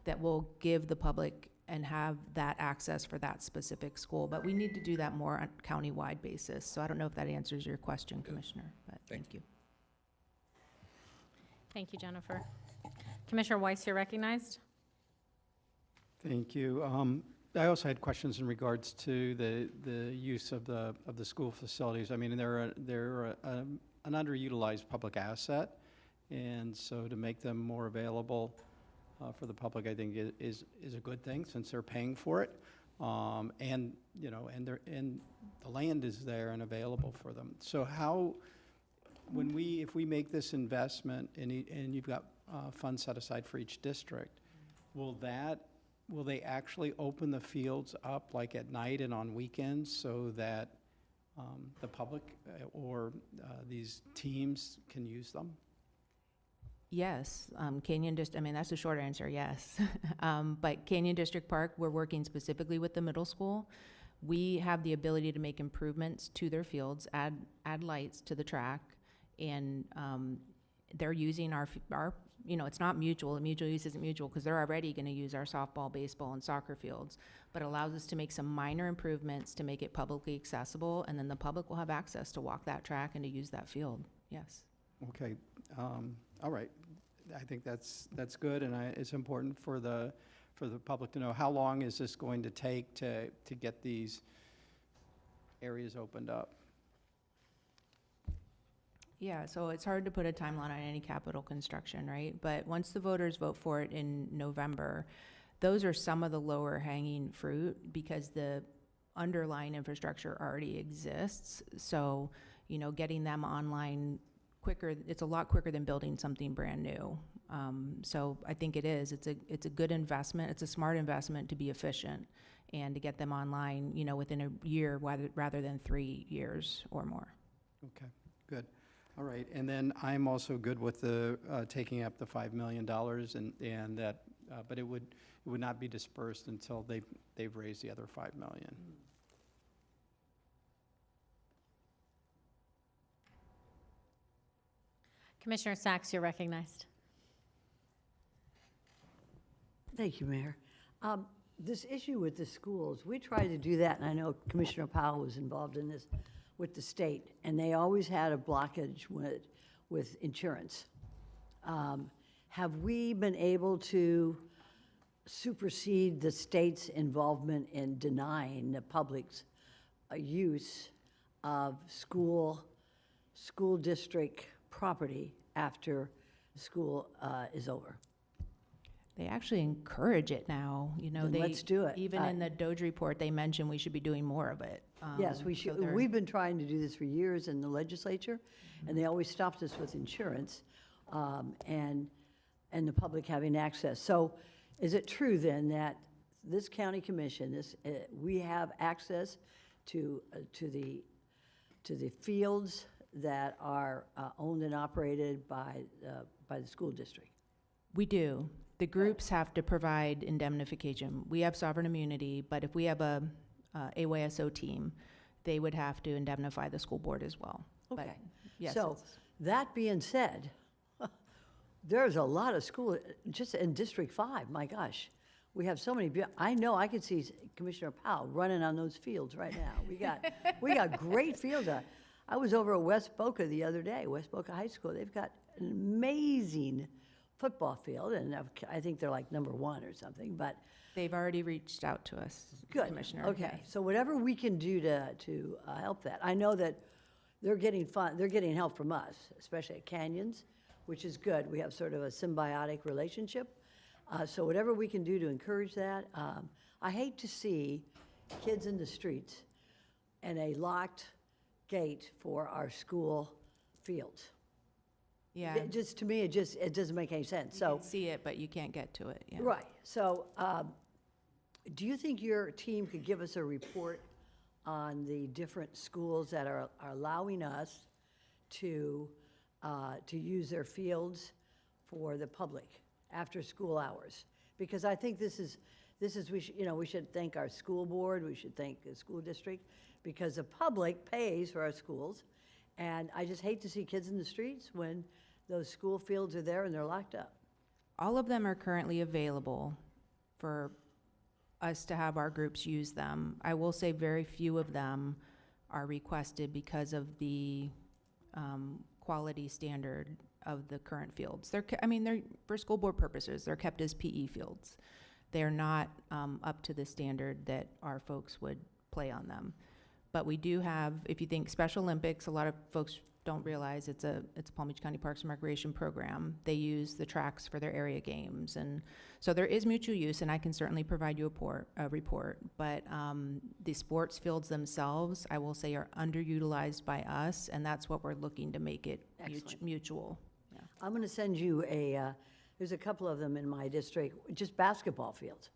that will give the public and have that access for that specific school. But we need to do that more on a county-wide basis. So I don't know if that answers your question, Commissioner, but thank you. Thank you, Jennifer. Commissioner Weiss, you're recognized. Thank you. I also had questions in regards to the use of the school facilities. I mean, they're an underutilized public asset, and so to make them more available for the public, I think is a good thing since they're paying for it, and the land is there and available for them. So how, if we make this investment and you've got funds set aside for each district, will they actually open the fields up like at night and on weekends so that the public or these teams can use them? Yes, that's the short answer, yes. But Canyon District Park, we're working specifically with the middle school. We have the ability to make improvements to their fields, add lights to the track, and they're using our, it's not mutual. The mutual use isn't mutual because they're already going to use our softball, baseball, and soccer fields, but allows us to make some minor improvements to make it publicly accessible, and then the public will have access to walk that track and to use that field, yes. Okay, all right. I think that's good, and it's important for the public to know. How long is this going to take to get these areas opened up? Yeah, so it's hard to put a timeline on any capital construction, right? But once the voters vote for it in November, those are some of the lower hanging fruit because the underlying infrastructure already exists. So, getting them online quicker, it's a lot quicker than building something brand new. So I think it is. It's a good investment. It's a smart investment to be efficient and to get them online, within a year rather than 3 years or more. Okay, good. All right, and then I'm also good with the taking up the $5 million and that, but it would not be dispersed until they've raised the other $5 million. Commissioner Sachs, you're recognized. Thank you, Mayor. This issue with the schools, we tried to do that, and I know Commissioner Powell was involved in this with the state, and they always had a blockage with insurance. have we been able to supersede the state's involvement in denying the public's use of school district property after school is over? They actually encourage it now, you know, Then they. let's do it. Even in the Doge report, they mentioned we should be doing more of it. Yes, we so should. they're- We've been trying to do this for years in the legislature, and they always stopped us with insurance, and the public having access. So is it true then that this county commission, we have access to the fields that are owned and operated by the school district? We do. The groups have to provide indemnification. We have sovereign immunity, but if we have a AYSO team, they would have to indemnify the school board as well. But, Okay. yes, So, it's- that being said, there's a lot of school, just in District 5, my gosh. We have so many, I know I could see Commissioner Powell running on those fields right now. We got great fields. I was over at West Boca the other day, West Boca High School. They've got an amazing football field, and I think they're like #1 or something, but. They've already reached out to us, Good. Commissioner. Okay, yes. so whatever we can do to help that. I know that they're getting help from us, especially at Canyons, which is good. We have sort of a symbiotic relationship. So whatever we can do to encourage that. I hate to see kids in the streets and a locked gate for our school fields. Yeah. To me, it doesn't make any sense. You So. can see it, but you can't get to it. Yeah. Right, so, do you think your team could give us a report on the different schools that are allowing us to use their fields for the public after school hours? Because I think we should thank our school board, we should thank the school district, because the public pays for our schools, and I just hate to see kids in the streets when those school fields are there and they're locked up. All of them are currently available for us to have our groups use them. I will say very few of them are requested because of the quality standard of the current fields. They're for school board purposes, they're kept as PE fields. They're not up to the standard that our folks would play on them. But we do have, if you think Special Olympics, a lot of folks don't realize it's a Palm Beach County Parks and Recreation program. They use the tracks for their area games. And so there is mutual use, and I can certainly provide you a report. But the sports fields themselves, I will say, are underutilized by us, and that's what we're looking to make it mutual. Yeah. I'm going to send you there's a couple of them in my district, just basketball fields.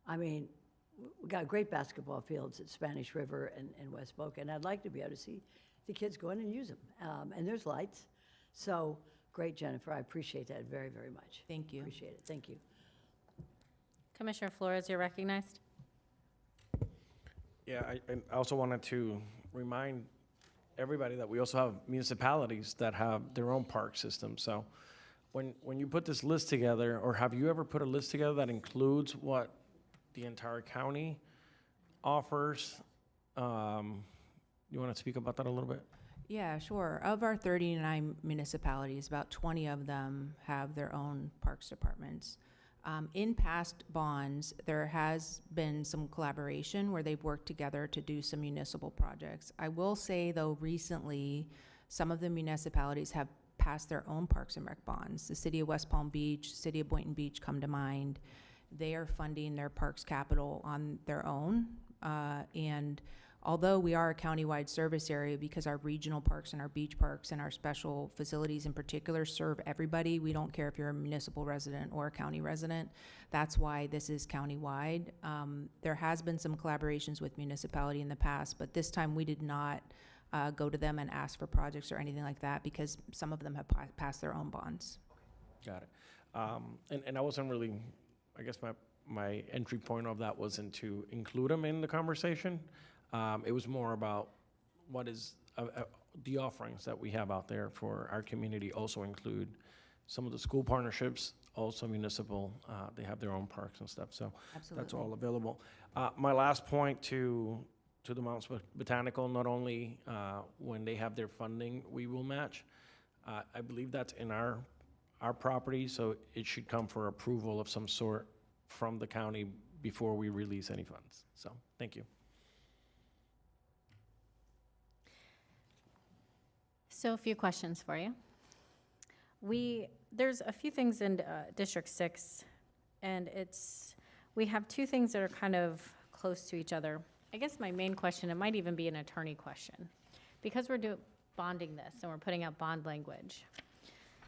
I mean, we got great basketball fields at Spanish River and West Boca, and I'd like to be able to see the kids go in and use them. And there's lights. So, great, Jennifer. I appreciate that very, very much. Thank you. Appreciate it. Thank you. Commissioner Flores, you're recognized. Yeah, I also wanted to remind everybody that we also have municipalities that have their own park system. So when you put this list together, or have you ever put a list together that includes what the entire county offers? You want to speak about that a little bit? Yeah, sure. Of our 39 municipalities, about 20 of them have their own parks departments. In past bonds, there has been some collaboration where they've worked together to do some municipal projects. I will say, though, recently, some of the municipalities have passed their own parks and rec bonds. The city of West Palm Beach, city of Boynton Beach come to mind. They are funding their parks capital on their own, and although we are a countywide service area, because our regional parks and our beach parks and our special facilities in particular serve everybody, we don't care if you're a municipal resident or a county resident. That's why this is countywide. There has been some collaborations with municipality in the past, but this time we did not go to them and ask for projects or anything like that, because some of them have passed their own bonds. Got it. And I wasn't really, I guess my entry point of that wasn't to include them in the conversation. It was more about what is the offerings that we have out there for our community also include some of the school partnerships, also municipal. They have their own parks and stuff, so that's all available. My last point to the Mounts Botanical, not only when they have their funding, we will match. I believe that's in our our property, so it should come for approval of some sort from the county before we release any funds. So, thank you. So a few questions for you. There's a few things in District 6, and we have two things that are kind of close to each other. I guess my main question, it might even be an attorney question. Because we're bonding this and we're putting out bond language,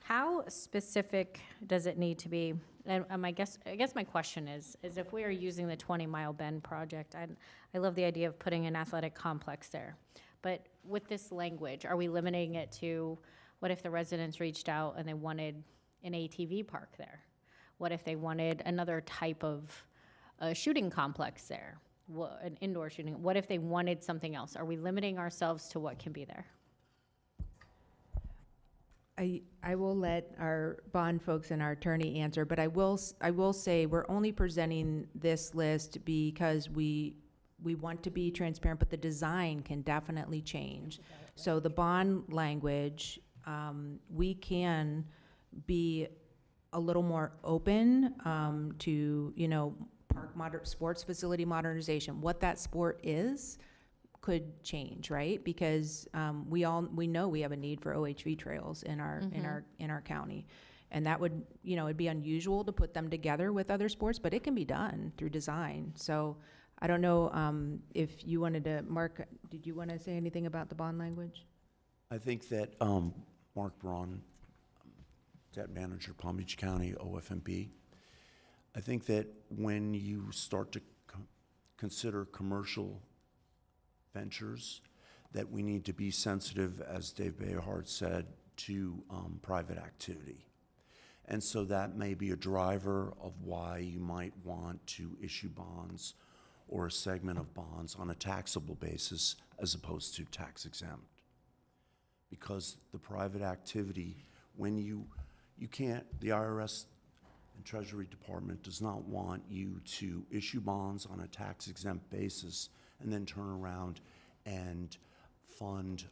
how specific does it need to be? And I guess my question is if we are using the 20-mile bend project, I love the idea of putting an athletic complex there. But with this language, are we limiting it to, what if the residents reached out and they wanted an ATV park there? What if they wanted another type of shooting complex there? An indoor shooting? What if they wanted something else? Are we limiting ourselves to what can be there? I will let our bond folks and our attorney answer, but I will say we're only presenting this list because we want to be transparent, but the design can definitely change. So the bond language, we can be a little more open to, sports facility modernization. What that sport is could change, right? Because we know we have a need for OHV trails in our county. And that would, it'd be unusual to put them together with other sports, but it can be done through design. So I don't know if you wanted to, Mark, did you want to say anything about the bond language? I think that Mark Braun, Debt Manager, Palm Beach County, OFMB, I think that when you start to consider commercial ventures, that we need to be sensitive, as Dave Bayhart said, to private activity. And so that may be a driver of why you might want to issue bonds or a segment of bonds on a taxable basis as opposed to tax exempt. Because the private activity, when you can't, the IRS and Treasury Department does not want you to issue bonds on a tax exempt basis and then turn around and fund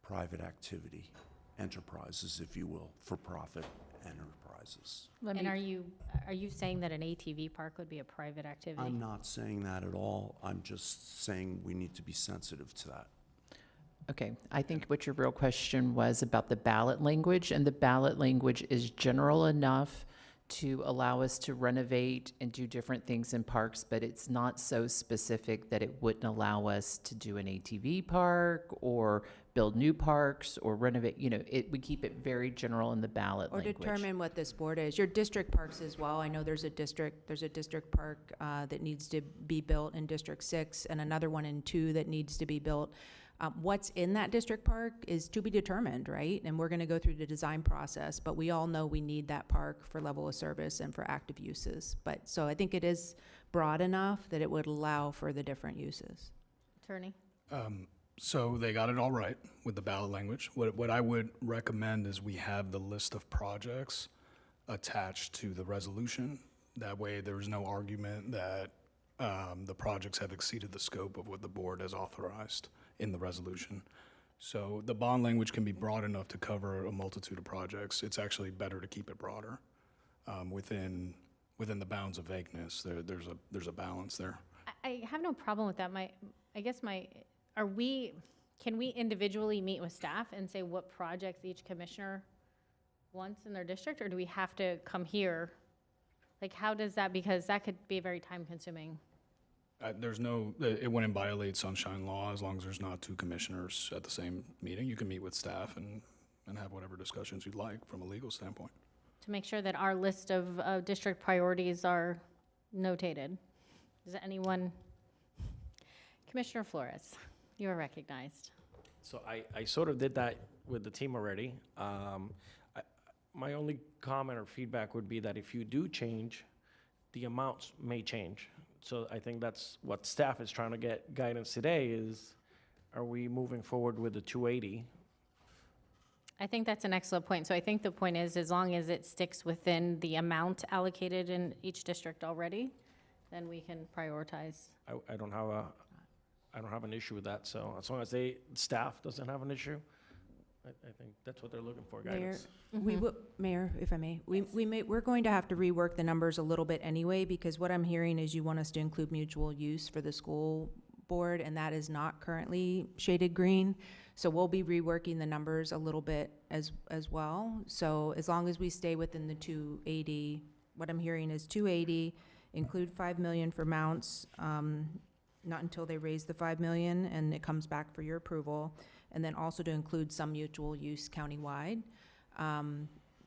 private activity, enterprises, if you will, for profit enterprises. And are you saying that an ATV park would be a private activity? I'm not saying that at all. I'm just saying we need to be sensitive to that. Okay, I think what your real question was about the ballot language, and the ballot language is general enough to allow us to renovate and do different things in parks, but it's not so specific that it wouldn't allow us to do an ATV park or build new parks or renovate, we keep it very general in the ballot language. Or determine what the sport is. Your district parks as well. I know there's a district park that needs to be built in District 6 and another one in 2 that needs to be built. What's in that district park is to be determined, right? And we're going to go through the design process, but we all know we need that park for level of service and for active uses. So I think it is broad enough that it would allow for the different uses. Attorney? So they got it all right with the ballot language. What I would recommend is we have the list of projects attached to the resolution. That way there's no argument that the projects have exceeded the scope of what the board has authorized in the resolution. So the bond language can be broad enough to cover a multitude of projects. It's actually better to keep it broader within the bounds of vagueness. There's a balance there. I have no problem with that. Can we individually meet with staff and say what projects each commissioner wants in their district, or do we have to come here? Like, how does that, because that could be very time consuming. It wouldn't violate sunshine law as long as there's not two commissioners at the same meeting. You can meet with staff and have whatever discussions you'd like from a legal standpoint. To make sure that our list of district priorities are notated. Does anyone? Commissioner Flores, you are recognized. So I sort of did that with the team already. My only comment or feedback would be that if you do change, the amounts may change. So I think that's what staff is trying to get guidance today is, are we moving forward with the 280? I think that's an excellent point. So I think the point is, as long as it sticks within the amount allocated in each district already, then we can prioritize. I don't have an issue with that. So as long as staff doesn't have an issue, I think that's what they're looking for, Mayor, guidance. we will, Mayor, if I may, we're going to have to rework the numbers a little bit anyway, because what I'm hearing is you want us to include mutual use for the school board, and that is not currently shaded green. So we'll be reworking the numbers a little bit as well. So as long as we stay within the 280, what I'm hearing is 280, include 5 million for mounts, not until they raise the 5 million and it comes back for your approval, and then also to include some mutual use countywide.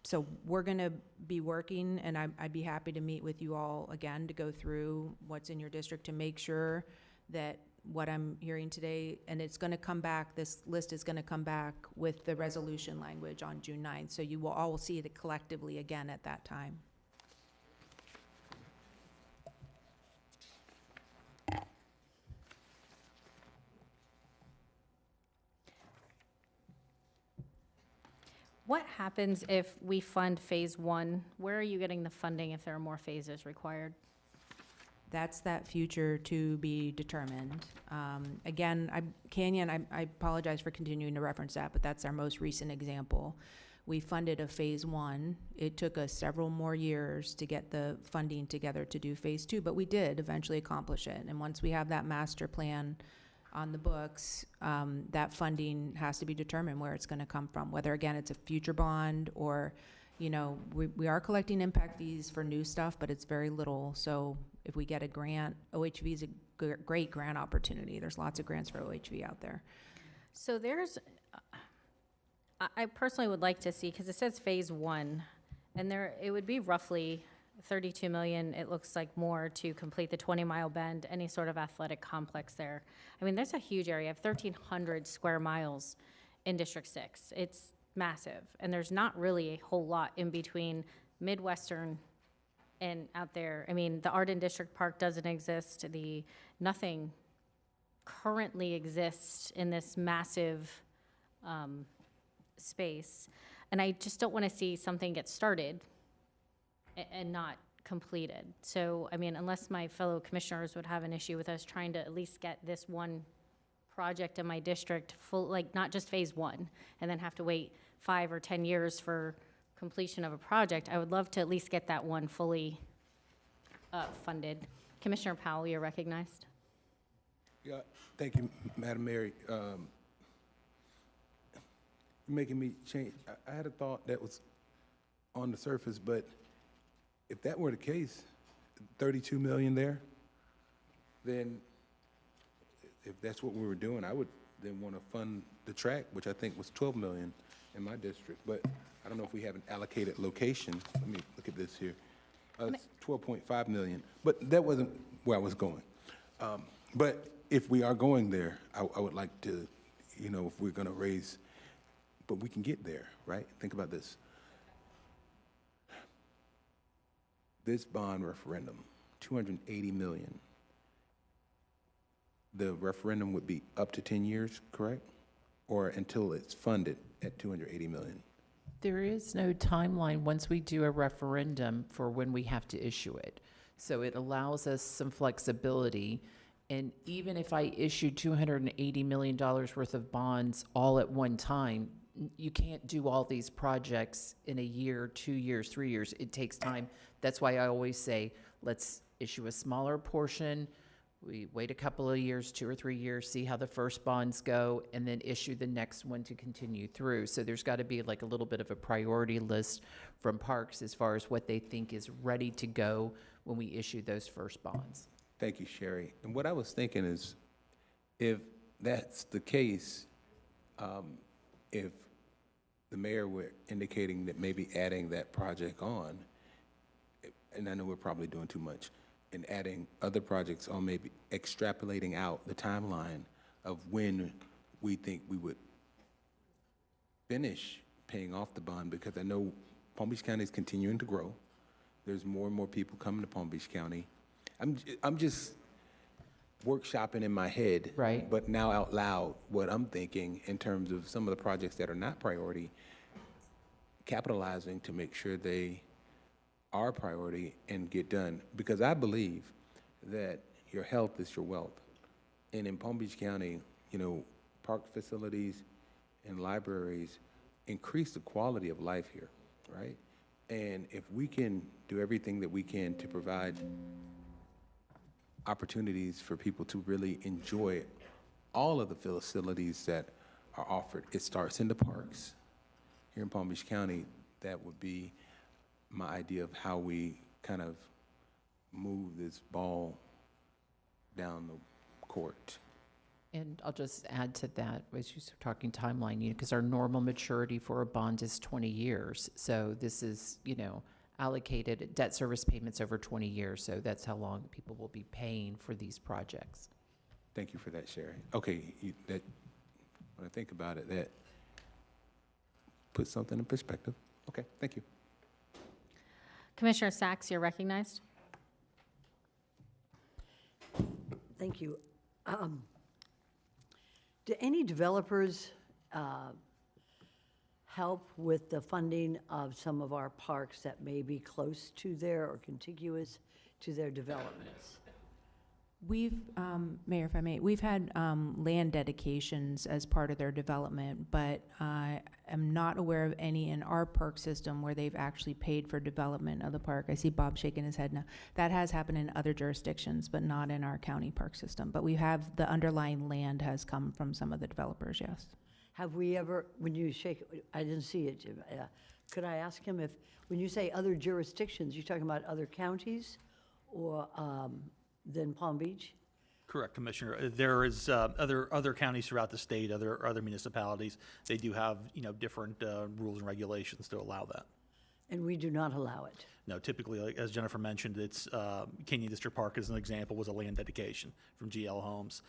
So we're gonna be working, and I'd be happy to meet with you all again to go through what's in your district to make sure that what I'm hearing today, and it's gonna come back, this list is gonna come back with the resolution language on June 9th. So you will all see it collectively again at that time. What happens if we fund phase one? Where are you getting the funding if there are more phases required? That's that future to be determined. Again, Canyon, I apologize for continuing to reference that, but that's our most recent example. We funded a phase one. It took us several more years to get the funding together to do phase two, but we did eventually accomplish it. And once we have that master plan on the books, that funding has to be determined where it's gonna come from, whether, again, it's a future bond or, you know, we are collecting impact fees for new stuff, but it's very little. So if we get a grant, OHV is a great grant opportunity. There's lots of grants for OHV out there. So there's, I personally would like to see, because it says phase one, and there, it would be roughly 32 million, it looks like, more to complete the 20-mile bend, any sort of athletic complex there. I mean, there's a huge area of 1,300 square miles in District 6. It's massive, and there's not really a whole lot in between Midwestern and out there. I mean, the Arden District Park doesn't exist. Nothing currently exists in this massive space. And I just don't want to see something get started and not completed. So, I mean, unless my fellow commissioners would have an issue with us trying to at least get this one project in my district full, like not just phase one, and then have to wait 5 or 10 years for completion of a project, I would love to at least get that one fully funded. Commissioner Powell, you're recognized. Yeah, thank you, Madam Mayor. You're making me change. I had a thought that was on the surface, but if that were the case, 32 million there, then if that's what we were doing, I would then want to fund the track, which I think was 12 million in my district. But I don't know if we have an allocated location. Let me look at this here. It's 12.5 million, but that wasn't where I was going. But if we are going there, I would like to, you know, if we're going to raise, but we can get there, right? Think about this. This bond referendum, 280 million. The referendum would be up to 10 years, correct? Or until it's funded at 280 million? There is no timeline once we do a referendum for when we have to issue it. So it allows us some flexibility. And even if I issue $280 million worth of bonds all at one time, you can't do all these projects in a year, 2 years, 3 years. It takes time. That's why I always say, let's issue a smaller portion. We wait a couple of years, 2 or 3 years, see how the first bonds go, and then issue the next one to continue through. So there's got to be like a little bit of a priority list from Parks as far as what they think is ready to go when we issue those first bonds. Thank you, Sherry. And what I was thinking is, if that's the case, if the mayor were indicating that maybe adding that project on, and I know we're probably doing too much, and adding other projects on, maybe extrapolating out the timeline of when we think we would finish paying off the bond, because I know Palm Beach County is continuing to grow. There's more and more people coming to Palm Beach County. I'm just workshopping in my head, right? But now out loud, what I'm thinking in terms of some of the projects that are not priority, capitalizing to make sure they are priority and get done. Because I believe that your health is your wealth. And in Palm Beach County, you know, park facilities and libraries increase the quality of life here, right? And if we can do everything that we can to provide opportunities for people to really enjoy all of the facilities that are offered, it starts in the parks. Here in Palm Beach County, that would be my idea of how we kind of move this ball down the court. And I'll just add to that, as you're talking timeline, because our normal maturity for a bond is 20 years. So this is, allocated debt service payments over 20 years. So that's how long people will be paying for these projects. Thank you for that, Sherry. Okay, when I think about it, that puts something in perspective. Okay, thank you. Commissioner Sacks, you're recognized. Thank you. Do any developers help with the funding of some of our parks that may be close to their or contiguous to their developments? We've, Mayor, if I may, we've had land dedications as part of their development, but I am not aware of any in our park system where they've actually paid for development of the park. I see Bob shaking his head now. That has happened in other jurisdictions, but not in our county park system. But we have, the underlying land has come from some of the developers, yes. Have we ever, when you shake, I didn't see it, Jim. Could I ask him if, when you say other jurisdictions, you're talking about other counties or than Palm Beach? Correct, Commissioner. There is other counties throughout the state, other municipalities. They do have, different rules and regulations to allow that. And we do not allow it? No, typically, like, as Jennifer mentioned, it's Canyon District Park, as an example, was a land dedication from GL Homes.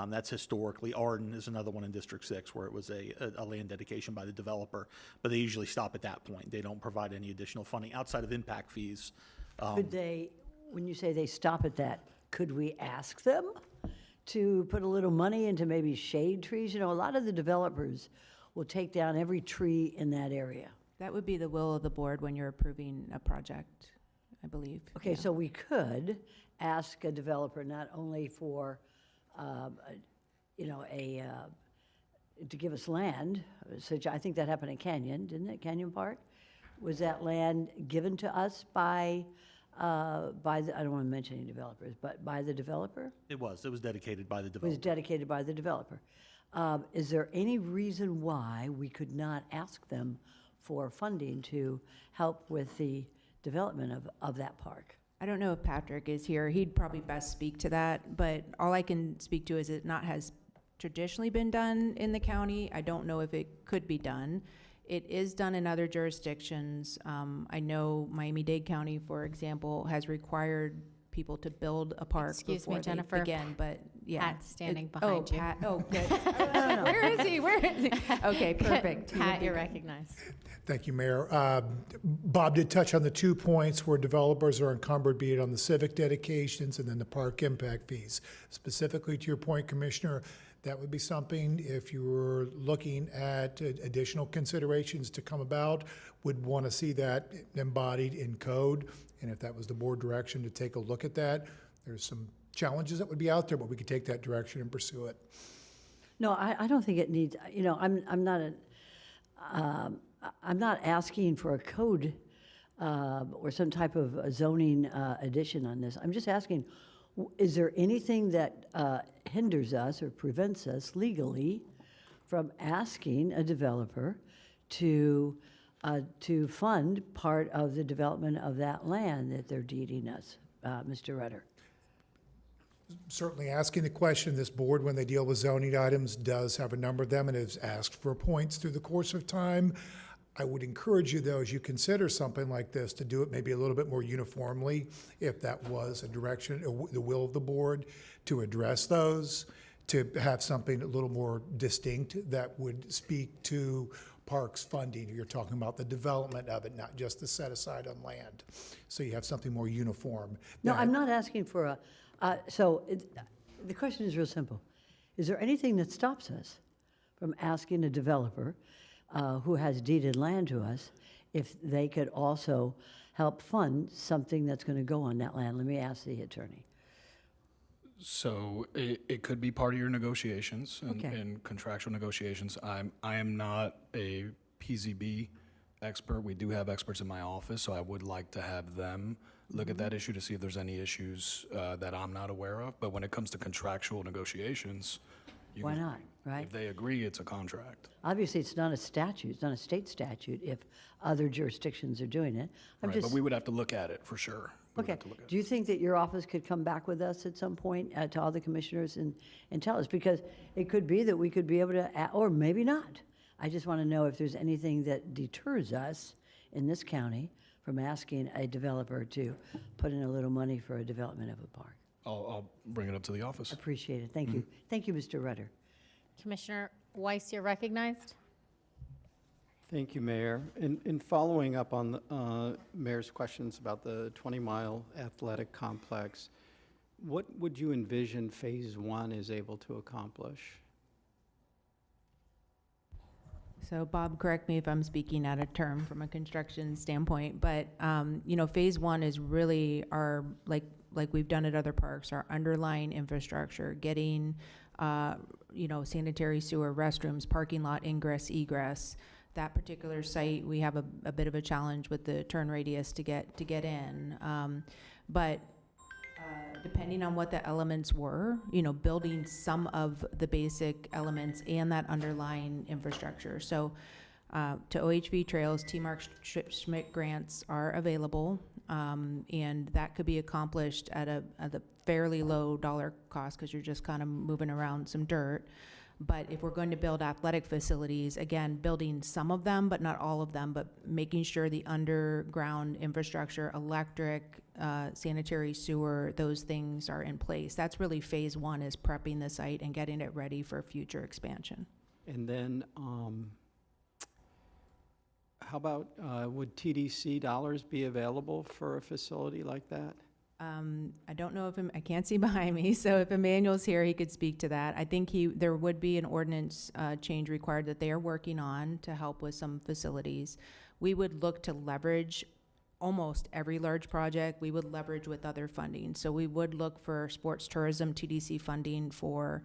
That's historically. Arden is another one in District 6 where it was a land dedication by the developer, but they usually stop at that point. They don't provide any additional funding outside of impact fees. Could they, when you say they stop at that, could we ask them to put a little money into maybe shade trees? A lot of the developers will take down every tree in that area. That would be the will of the board when you're approving a project, I believe. Okay, Yeah. so we could ask a developer not only for, to give us land, such, I think that happened at Canyon, didn't it, Canyon Park? Was that land given to us by the, I don't want to mention any developers, but by the developer? It was dedicated by the It was developer. dedicated by the developer. Is there any reason why we could not ask them for funding to help with the development of that park? I don't know if Patrick is here. He'd probably best speak to that, but all I can speak to is it not has traditionally been done in the county. I don't know if it could be done. It is done in other jurisdictions. I know Miami-Dade County, for example, has required people to build a park Excuse before me, they Jennifer. begin, but yeah. Pat's standing behind you. Pat, oh, good. Where is he? Where is he? Okay, perfect. He would Pat, be you're good. recognized. Thank you, Mayor. Bob did touch on the 2 points where developers are encumbered, be it on the civic dedications and then the park impact fees. Specifically to your point, Commissioner, that would be something, if you were looking at additional considerations to come about, would want to see that embodied in code. And if that was the board direction to take a look at that, there's some challenges that would be out there, but we could take that direction and pursue it. No, I don't think it needs, I'm not asking for a code or some type of zoning addition on this. I'm just asking, is there anything that hinders us or prevents us legally from asking a developer to fund part of the development of that land that they're deeding us, Mr. Rutter? Certainly asking the question, this board, when they deal with zoning items, does have a number of them and has asked for points through the course of time. I would encourage you, though, as you consider something like this, to do it maybe a little bit more uniformly, if that was a direction, the will of the board, to address those, to have something a little more distinct that would speak to parks funding. You're talking about the development of it, not just the set aside on land. So you have something more uniform. No, Now, I'm not asking for a, the question is real simple. Is there anything that stops us from asking a developer who has deeded land to us if they could also help fund something that's going to go on that land? Let me ask the attorney. So it could be part of your negotiations Okay. and contractual negotiations. I am not a PZB expert. We do have experts in my office, so I would like to have them look at that issue to see if there's any issues that I'm not aware of. But when it comes to contractual negotiations, Why not, right? if they agree, it's a contract. Obviously, it's not a statute, it's not a state statute if other jurisdictions are doing it. I'm Right, just, but we would have to look at it for sure. We would okay. have to look at it. Do you think that your office could come back with us at some point to all the commissioners and tell us? Because it could be that we could be able to, or maybe not. I just want to know if there's anything that deters us in this county from asking a developer to put in a little money for a development of a park. I'll bring it up to the office. Appreciate it. Thank you. Thank you, Mr. Rutter. Commissioner Weiss, you're recognized. Thank you, Mayor. In following up on the Mayor's questions about the 20-mile athletic complex, what would you envision Phase 1 is able to accomplish? So Bob, correct me if I'm speaking out of term from a construction standpoint, but, phase one is really our, like we've done at other parks, our underlying infrastructure, getting, sanitary sewer, restrooms, parking lot, ingress, egress. That particular site, we have a bit of a challenge with the turn radius to get in. But depending on what the elements were, building some of the basic elements and that underlying infrastructure. So to OHV Trails, T-Mark Schmidt grants are available, and that could be accomplished at a fairly low dollar cost because you're just kind of moving around some dirt. But if we're going to build athletic facilities, again, building some of them, but not all of them, but making sure the underground infrastructure, electric, sanitary sewer, those things are in place. That's really phase one, is prepping the site and getting it ready for future expansion. And then, how about, would TDC dollars be available for a facility like that? I don't know if, I can't see behind me, so if Emmanuel's here, he could speak to that. I think there would be an ordinance change required that they are working on to help with some facilities. We would look to leverage almost every large project. We would leverage with other funding. So we would look for sports tourism, TDC funding for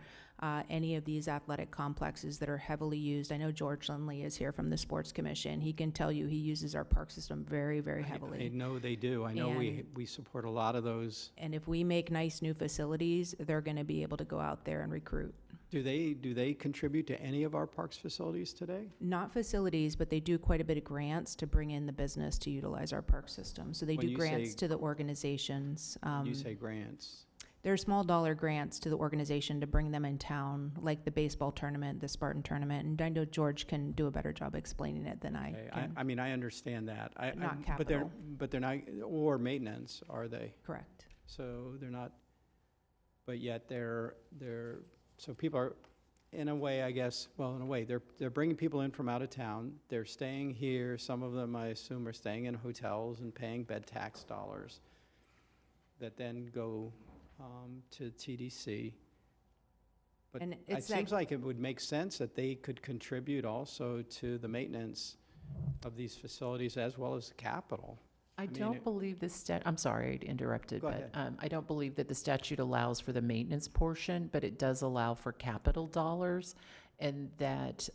any of these athletic complexes that are heavily used. I know George Lindley is here from the Sports Commission. He can tell you he uses our park system very, very heavily. I know they do. I know we support a lot of those. And if we make nice new facilities, they're going to be able to go out there and recruit. Do they contribute to any of our parks facilities today? Not facilities, but they do quite a bit of grants to bring in the business to utilize our park system. So they When do you grants say- to the organizations. You say grants. They're small dollar grants to the organization to bring them in town, like the baseball tournament, the Spartan tournament. And I know George can do a better job explaining it than I Okay, can. I mean, I understand that. Not But capital. they're not, or maintenance, are they? Correct. So they're not, but yet so people are, in a way, I guess, well, in a way, they're bringing people in from out of town. They're staying here. Some of them, I assume, are staying in hotels and paying bed tax dollars that then go to TDC. But And it it's seems like it would make sense that they could contribute also to the maintenance of these facilities as well as the capital. I mean, don't believe I'm sorry I interrupted, Go but ahead. I don't believe that the statute allows for the maintenance portion, but it does allow for capital dollars, and that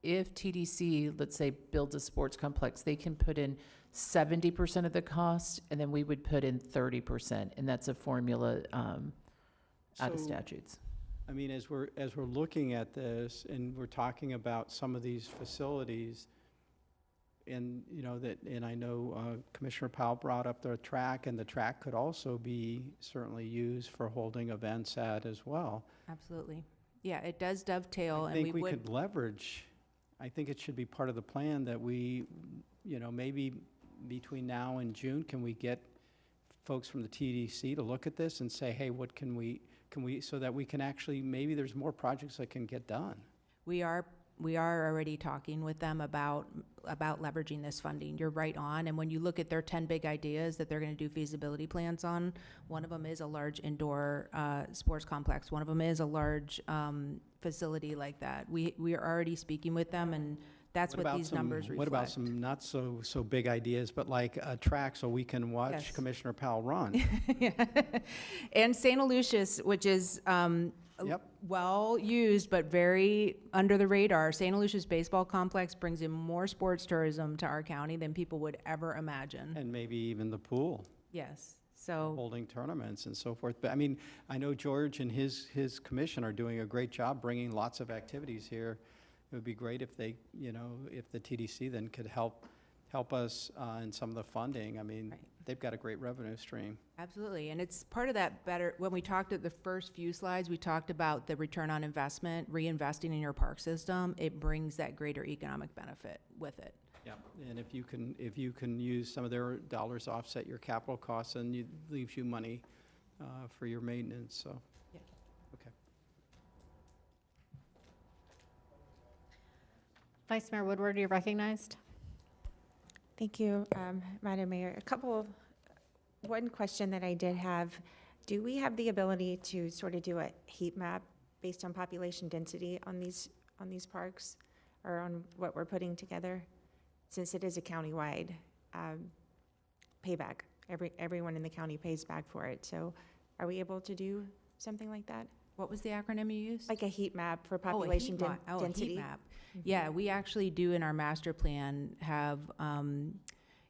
if TDC, let's say, builds a sports complex, they can put in 70% of the cost, and then we would put in 30%, and that's a formula out of So, statutes. I mean, as we're looking at this and we're talking about some of these facilities, and and I know Commissioner Powell brought up the track, and the track could also be certainly used for holding events at as well. Absolutely. Yeah, it does dovetail, I and think we could leverage. I think it should be part of the plan that we, maybe between now and June, can we get folks from the TDC to look at this and say, hey, what can we, so that we can actually, maybe there's more projects that can get done. We are already talking with them about leveraging this funding. You're right on. And when you look at their 10 big ideas that they're going to do feasibility plans on, one of them is a large indoor sports complex. One of them is a large facility like that. We are already speaking with them, and That's what these numbers reflect. What about some not so big ideas, but like a track so we can watch Yes. Commissioner Powell run? And St. Aloysius, which is Yep. well used but very under the radar. St. Aloysius Baseball Complex brings in more sports tourism to our county than people would ever imagine. And maybe even the pool, Yes, so, holding tournaments and so forth. But I mean, I know George and his commission are doing a great job bringing lots of activities here. It would be great if they, if the TDC then could help us in some of the funding. I mean, Right. they've got a great revenue stream. absolutely. And it's part of that better, when we talked at the first few slides, we talked about the return on investment, reinvesting in your park system. It brings that greater economic benefit with it. Yeah, and if you can use some of their dollars to offset your capital costs, then it leaves you money for your maintenance, so. Yeah. Okay. Vice Mayor Woodward, you're recognized. Thank you, Madam Mayor. One question that I did have, do we have the ability to sort of do a heat map based on population density on these parks, or on what we're putting together? Since it is a countywide payback, everyone in the county pays back for it. So are we able to do something like that? What was the acronym you used? Like a heat map for Oh, a population heat ma- density? a heat map. Yeah, we actually do in our master plan have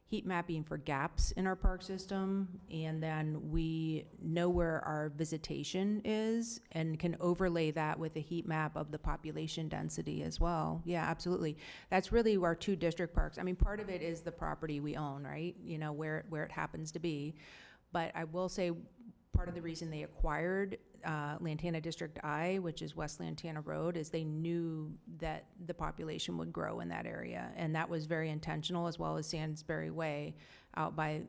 heat mapping for gaps in our park system, and then we know where our visitation is and can overlay that with a heat map of the population density as well. Yeah, absolutely. That's really our two district parks. I mean, part of it is the property we own, right? Where it happens to be. But I will say, part of the reason they acquired Lantana District I, which is West Lantana Road, is they knew that the population would grow in that area. And that was very intentional, as well as Salisbury Way out by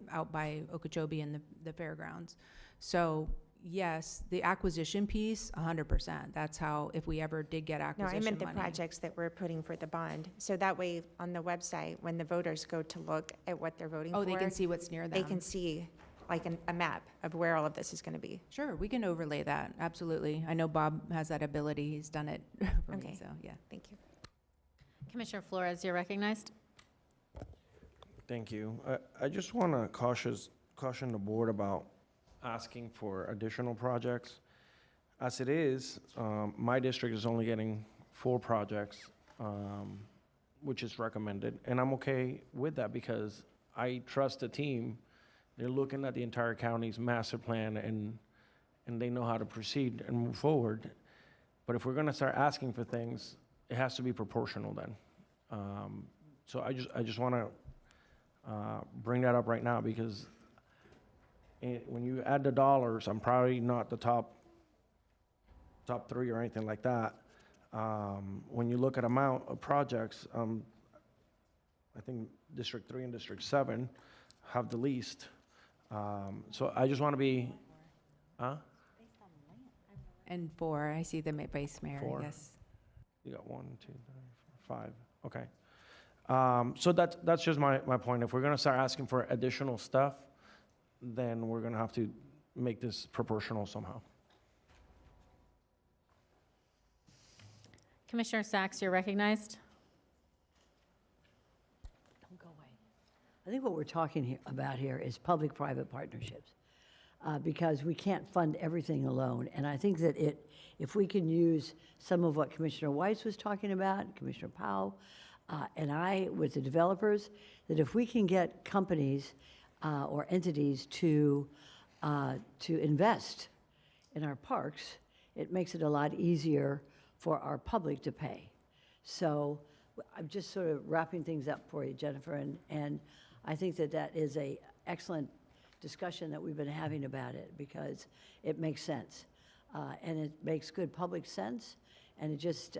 Okeechobee and the fairgrounds. So yes, the acquisition piece, 100%. That's how, if we ever did get No, acquisition I meant the money. projects that we're putting for the bond. So that way, on the website, when the voters go to look at what they're voting for. Oh, they can see what's near them. They can see like a map of where all of this is going to be. Sure, we can overlay that, absolutely. I know Bob has that ability, he's done it for me, Okay. so, yeah. Thank you. Commissioner Flores, you're recognized. Thank you. I just want to caution the board about asking for additional projects. As it is, my district is only getting 4 projects, which is recommended, and I'm okay with that because I trust the team. They're looking at the entire county's master plan, and they know how to proceed and move forward. But if we're going to start asking for things, it has to be proportional then. So I just want to bring that up right now because when you add the dollars, I'm probably not the top 3 or anything like that. When you look at amount of projects, I think District 3 and District 7 have the least. So I just want to be, And 4, I see them at Vice Mayor, 4. yes. You got 1, 2, 3, 4, 5. Okay. So that's just my point. If we're going to start asking for additional stuff, then we're going to have to make this proportional somehow. Commissioner Sacks, you're recognized. Don't go away. I think what we're talking about here is public-private partnerships, because we can't fund everything alone. And I think that if we can use some of what Commissioner Weiss was talking about, Commissioner Powell, and I, with the developers, that if we can get companies or entities to invest in our parks, it makes it a lot easier for our public to pay. So I'm just sort of wrapping things up for you, Jennifer, and I think that is a excellent discussion that we've been having about it because it makes sense. And it makes good public sense, and it just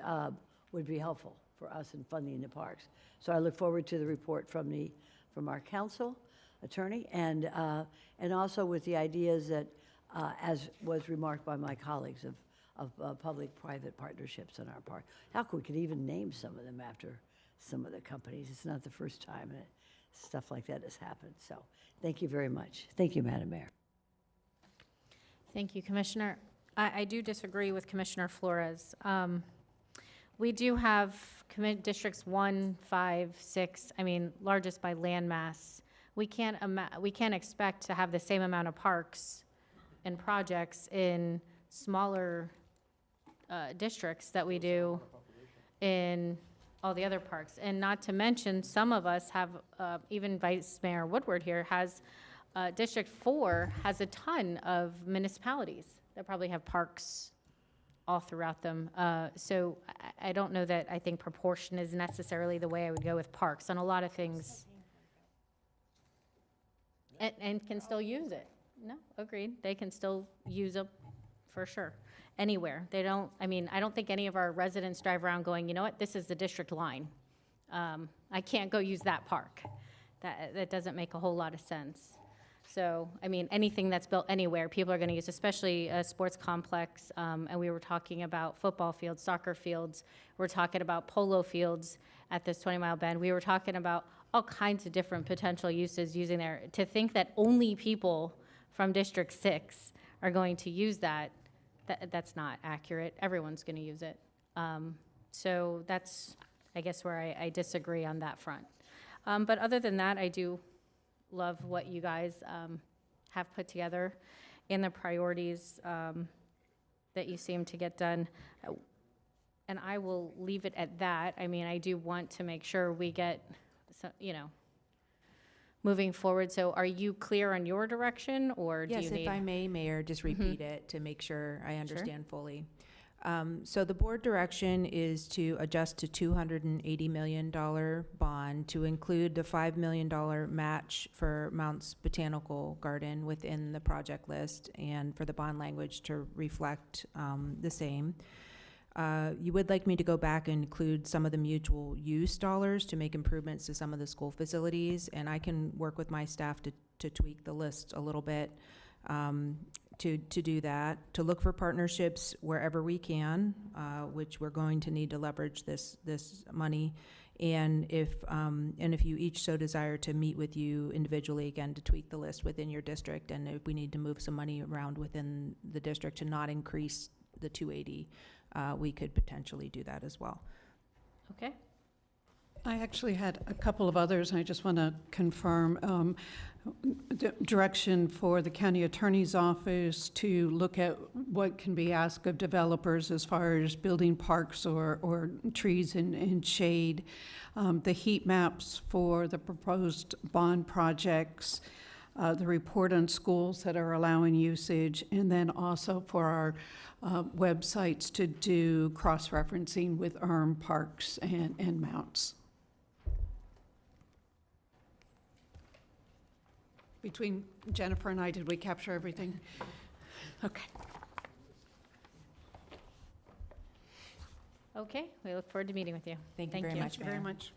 would be helpful for us in funding the parks. So I look forward to the report from our council attorney, and also with the ideas that, as was remarked by my colleagues, of public-private partnerships in our park. How we could even name some of them after some of the companies. It's not the first time that stuff like that has happened. So thank you very much. Thank you, Madam Mayor. Thank you, Commissioner. I do disagree with Commissioner Flores. We do have districts 1, 5, 6, I mean, largest by land mass. We can't expect to have the same amount of parks and projects in smaller districts that we do in all the other parks. And not to mention, some of us have, even Vice Mayor Woodward here has, District 4 has a ton of municipalities that probably have parks all throughout them. So I don't know that I think proportion is necessarily the way I would go with parks on a lot of things. And can still use it. No, agreed. They can still use it for sure. Anywhere. They don't, I mean, I don't think any of our residents drive around going, you know what, this is the district line. I can't go use that park. That doesn't make a whole lot of sense. So, I mean, anything that's built anywhere, people are going to use, especially a sports complex. And we were talking about football fields, soccer fields. We're talking about polo fields at this 20-mile bend. We were talking about all kinds of different potential uses using there. To think that only people from District 6 are going to use that's not accurate. Everyone's going to use it. So that's, I guess, where I disagree on that front. But other than that, I do love what you guys have put together and the priorities that you seem to get done. And I will leave it at that. I mean, I do want to make sure we get, moving forward. So are you clear on your direction, or do you Yes, need? if I may, Mayor, just repeat it to make sure I understand fully. So the board direction is to adjust to $280 million bond to include the $5 million match for Mounts Botanical Garden within the project list, and for the bond language to reflect the same. You would like me to go back and include some of the mutual use dollars to make improvements to some of the school facilities, and I can work with my staff to tweak the list a little bit to do that, to look for partnerships wherever we can, which we're going to need to leverage this money. And if you each so desire, to meet with you individually again to tweak the list within your district, and if we need to move some money around within the district to not increase the 280, we could potentially do that as well. Okay. I actually had a couple of others, and I just want to confirm direction for the county attorney's office to look at what can be asked of developers as far as building parks or trees in shade, the heat maps for the proposed bond projects, the report on schools that are allowing usage, and then also for our websites to do cross-referencing with parks and mounts. Between Jennifer and I, did we capture everything? Okay. Okay, we look forward to meeting with you. Thank you very much, Thank you very Mayor. much.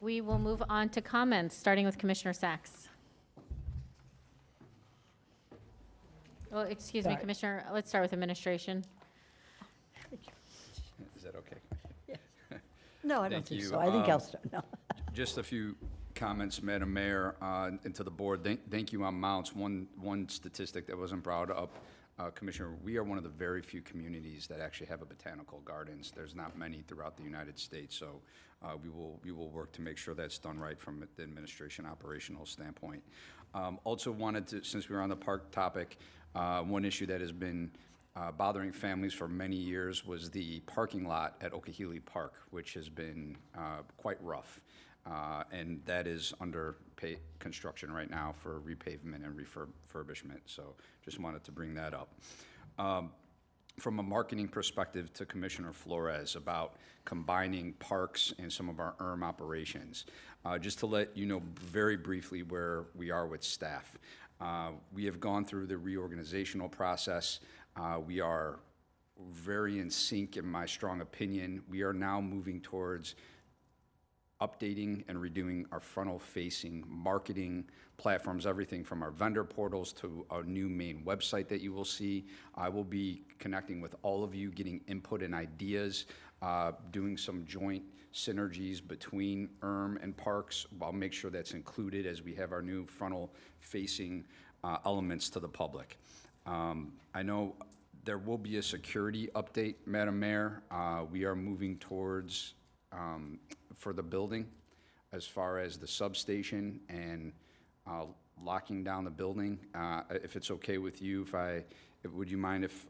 We will move on to comments, starting with Commissioner Sacks. Well, excuse me, Sorry. Commissioner, let's start with administration. Is that okay? No, I don't Thank think you. so. I think I'll start, no. Just a few comments, Madam Mayor, and to the board. Thank you on mounts. One statistic that wasn't brought up, Commissioner, we are one of the very few communities that actually have a botanical gardens. There's not many throughout the United States, so we will work to make sure that's done right from the administration operational standpoint. Also wanted to, since we were on the park topic, one issue that has been bothering families for many years was the parking lot at Okehili Park, which has been quite rough. And that is under construction right now for repavement and refurbishment. So just wanted to bring that up. From a marketing perspective, to Commissioner Flores about combining parks and some of our operations. Just to let you know very briefly where we are with staff. We have gone through the reorganizational process. We are very in sync, in my strong opinion. We are now moving towards updating and redoing our frontal-facing marketing platforms, everything from our vendor portals to our new main website that you will see. I will be connecting with all of you, getting input and ideas, doing some joint synergies between and Parks. I'll make sure that's included as we have our new frontal-facing elements to the public. I know there will be a security update, Madam Mayor. We are moving towards, for the building, as far as the substation and locking down the building. If it's okay with you, would you mind if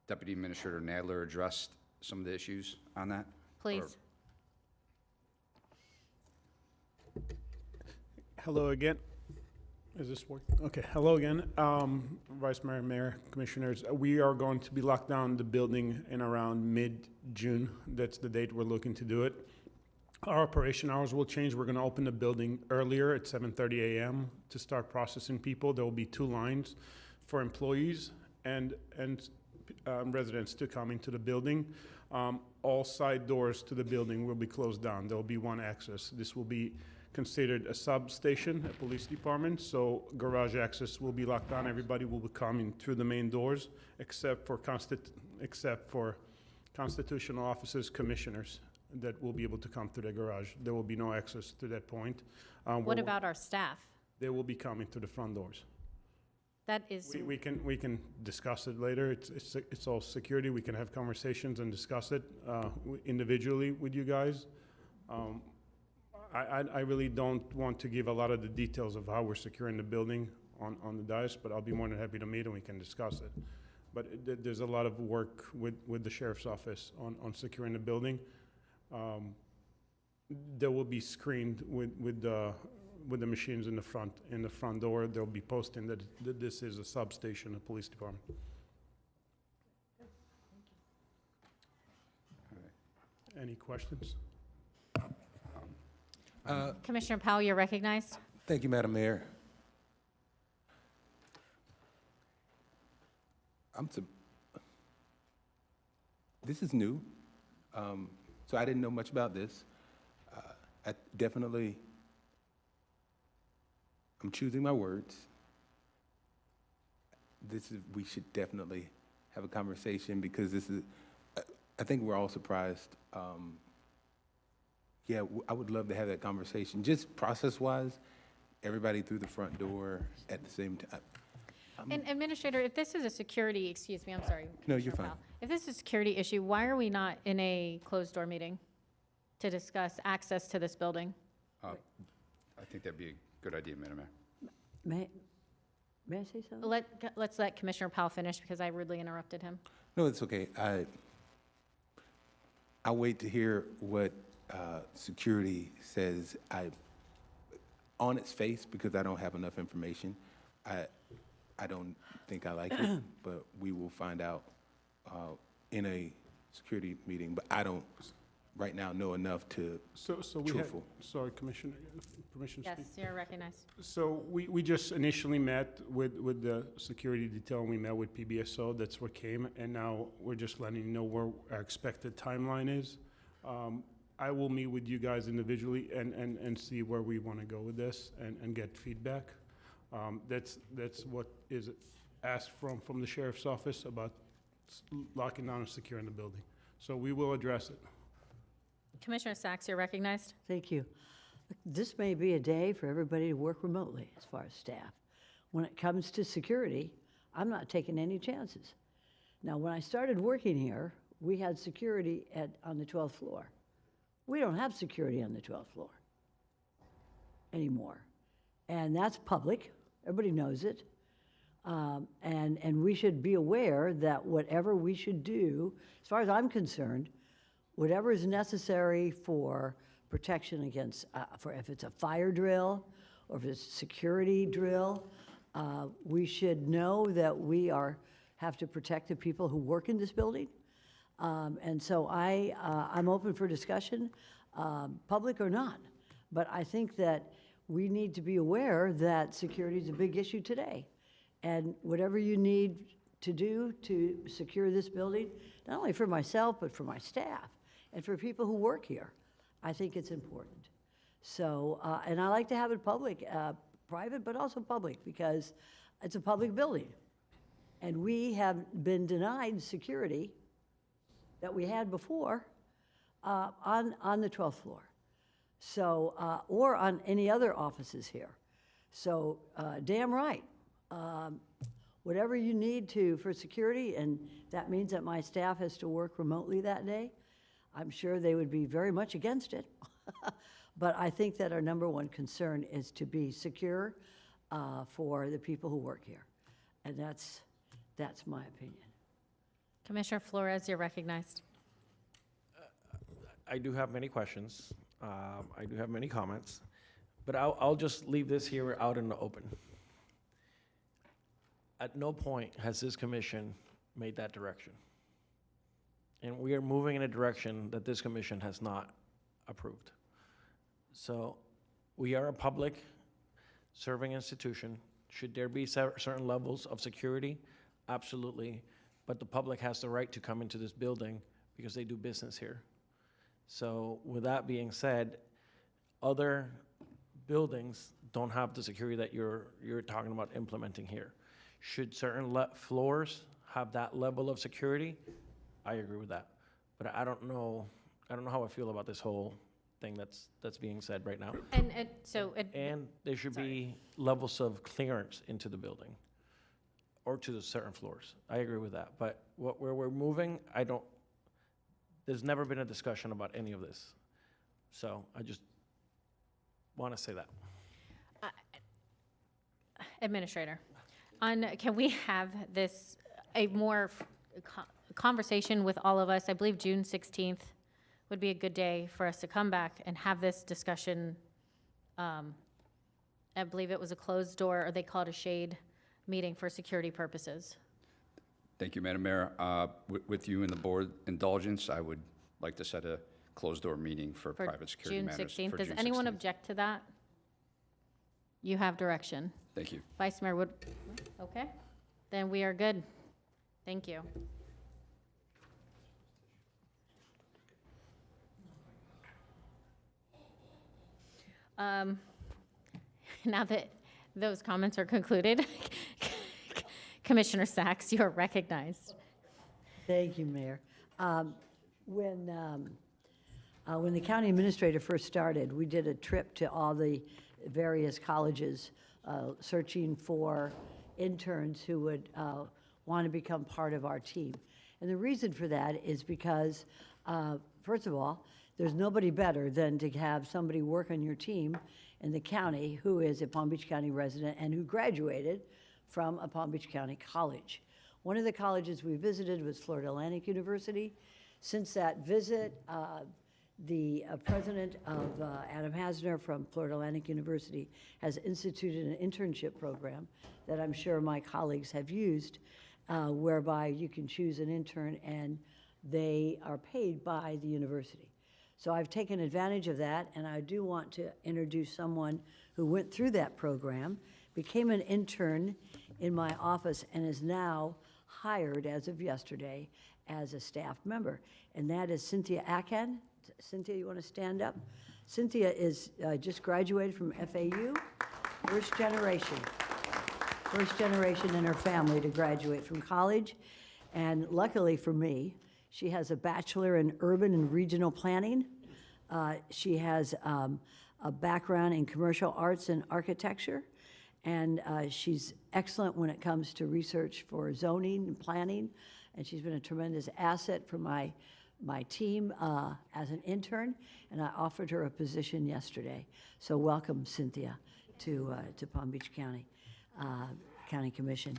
Deputy Administrator Nadler addressed some of the issues on that? Please. Hello again. Is this working? Okay, hello again. Vice Mayor, Mayor, Commissioners. We are going to be locked down the building in around mid-June. That's the date we're looking to do it. Our operation hours will change. We're gonna open the building earlier at 7:30 a.m. to start processing people. There will be 2 lines for employees and residents to come into the building. All side doors to the building will be closed down. There will be 1 access. This will be considered a substation, a police department, so garage access will be locked down. Everybody will be coming through the main doors, except for constitutional officers, commissioners, that will be able to come through the garage. There will be no access to that point. What about our staff? They will be coming through the front doors. That is, We can discuss it later. It's all security. We can have conversations and discuss it individually with you guys. I really don't want to give a lot of the details of how we're securing the building on the dais, but I'll be more than happy to meet and we can discuss it. But there's a lot of work with the sheriff's office on securing the building. There will be screened with the machines in the front door. There'll be posting that this is a substation, a police department. Any questions? Commissioner Powell, you're recognized. Thank you, Madam Mayor. This is new, so I didn't know much about this. I'm choosing my words. We should definitely have a conversation because I think we're all surprised. Yeah, I would love to have that conversation. Just process-wise, everybody through the front door at the same time. And Administrator, if this is a security, excuse me, I'm sorry. No, you're Commissioner fine. Powell. If this is a security issue, why are we not in a closed-door meeting to discuss access to this building? I think that'd be a good idea, Madam Mayor. May I say something? Let's let Commissioner Powell finish because I rudely interrupted him. No, it's okay. I'll wait to hear what security says. On its face, because I don't have enough information, I don't think I like it, but we will find out in a security meeting. But I don't right now know enough to truthful. Sorry, Commissioner, permission to speak? Yes, you're recognized. So we just initially met with the security detail, and we met with PBSO, that's what came, and now we're just letting you know where our expected timeline is. I will meet with you guys individually and see where we want to go with this and get feedback. That's what is asked from the sheriff's office about locking down and securing the building. So we will address it. Commissioner Sachs, you're recognized. Thank you. This may be a day for everybody to work remotely as far as staff. When it comes to security, I'm not taking any chances. Now, when I started working here, we had security on the 12th floor. We don't have security on the 12th floor anymore. And that's public. Everybody knows it. And we should be aware that whatever we should do, as far as I'm concerned, whatever is necessary for protection against, if it's a fire drill or if it's a security drill, we should know that we have to protect the people who work in this building. And so I'm open for discussion, public or not. But I think that we need to be aware that security is a big issue today. And whatever you need to do to secure this building, not only for myself, but for my staff and for people who work here, I think it's important. So, and I like to have it public, private, but also public, because it's a public building. And we have been denied security that we had before on the 12th floor. So, or on any other offices here. So, damn right. Whatever you need to for security, and that means that my staff has to work remotely that day, I'm sure they would be very much against it. But I think that our number one concern is to be secure for the people who work here. And that's my opinion. Commissioner Flores, you're recognized. I do have many questions. I do have many comments, but I'll just leave this here out in the open. At no point has this commission made that direction. And we are moving in a direction that this commission has not approved. So we are a public serving institution. Should there be certain levels of security? Absolutely. But the public has the right to come into this building because they do business here. So with that being said, other buildings don't have the security that you're talking about implementing here. Should certain floors have that level of security? I agree with that. But I don't know how I feel about this whole thing that's being said right now. And there should be levels of clearance into the building or to the certain floors. I agree with that. But where we're moving, there's never been a discussion about any of this. So I just want to say that. Administrator, can we have this, a more conversation with all of us? I believe June 16th would be a good day for us to come back and have this discussion. I believe it was a closed door, or they call it a shade meeting for security purposes. Thank you, Madam Mayor. With you and the board indulgence, I would like to set a closed-door meeting for private security June matters. 16th. for Does June anyone 16th. object to that? You have direction. Thank you. Vice Mayor Wood, okay? Then we are good. Thank you. Now that those comments are concluded, Commissioner Sachs, you are recognized. Thank you, Mayor. When the county administrator first started, we did a trip to all the various colleges searching for interns who would want to become part of our team. And the reason for that is because, first of all, there's nobody better than to have somebody work on your team in the county who is a Palm Beach County resident and who graduated from a Palm Beach County college. One of the colleges we visited was Florida Atlantic University. Since that visit, the president of Adam Hasner from Florida Atlantic University has instituted an internship program that I'm sure my colleagues have used, whereby you can choose an intern and they are paid by the university. So I've taken advantage of that, and I do want to introduce someone who went through that program, became an intern in my office, and is now hired as of yesterday as a staff member, and that is Cynthia Akan. Cynthia, you want to stand up? Cynthia is just graduated from FAU, first generation in her family to graduate from college, and luckily for me, she has a bachelor in urban and regional planning. She has a background in commercial arts and architecture, and she's excellent when it comes to research for zoning and planning, and she's been a tremendous asset for my team as an intern, and I offered her a position yesterday. So welcome, Cynthia, to Palm Beach County Commission.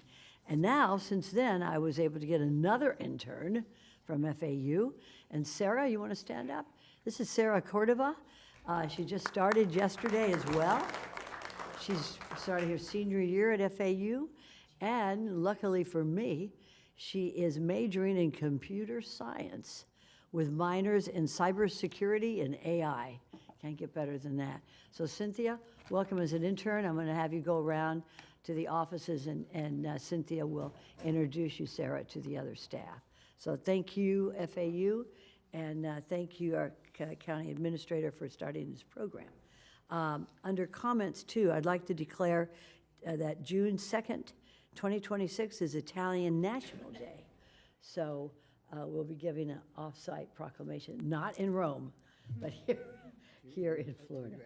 And now, since then, I was able to get another intern from FAU. And Sarah, you want to stand up? This is Sarah Cordova. She just started yesterday as well. She's started her senior year at FAU. And luckily for me, she is majoring in computer science with minors in cybersecurity and AI. Can't get better than that. So Cynthia, welcome as an intern. I'm going to have you go around to the offices, and Cynthia will introduce you, Sarah, to the other staff. So thank you, FAU, And thank you, our county administrator, for starting this program. Under comments, too, I'd like to declare that June 2nd, 2026 is Italian National Day. So we'll be giving an off-site proclamation, not in Rome, but here in Florida.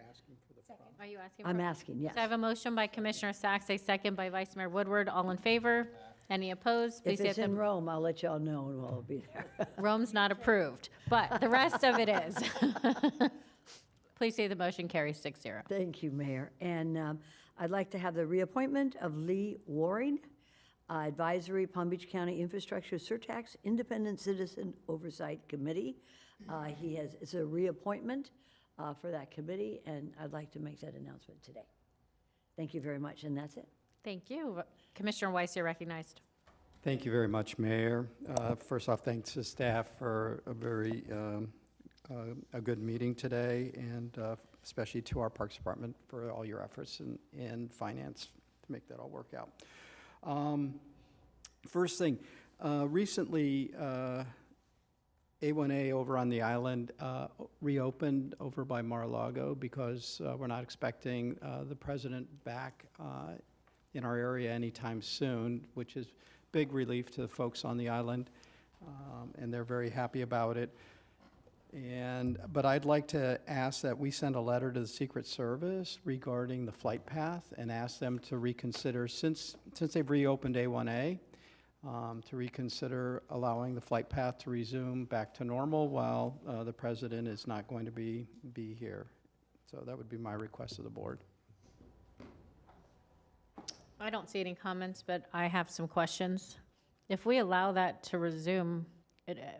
Are you asking? I'm asking, yes. So I have a motion by Commissioner Sacks, a second by Vice Mayor Woodward. All in favor? Any opposed? Please If say it's at in the, Rome, I'll let y'all know and we'll be there. Rome's not approved, but the rest of it is. Please say the motion carries 6-0. Thank you, Mayor. And I'd like to have the reappointment of Lee Waring, Advisory Palm Beach County Infrastructure Surtax Independent Citizen Oversight Committee. It's a reappointment for that committee, and I'd like to make that announcement today. Thank you very much, and that's it. Thank you. Commissioner Weiss, you're recognized. Thank you very much, Mayor. First off, thanks to staff for a very a good meeting today, and especially to our Parks Department for all your efforts in finance to make that all work out. First thing, recently, A1A over on the island reopened over by Mar-a-Lago because we're not expecting the president back in our area anytime soon, which is big relief to the folks on the island, and they're very happy about it. But I'd like to ask that we send a letter to the Secret Service regarding the flight path and ask them to reconsider, since they've reopened A1A, to reconsider allowing the flight path to resume back to normal while the president is not going to be here. So that would be my request to the board. I don't see any comments, but I have some questions. If we allow that to resume,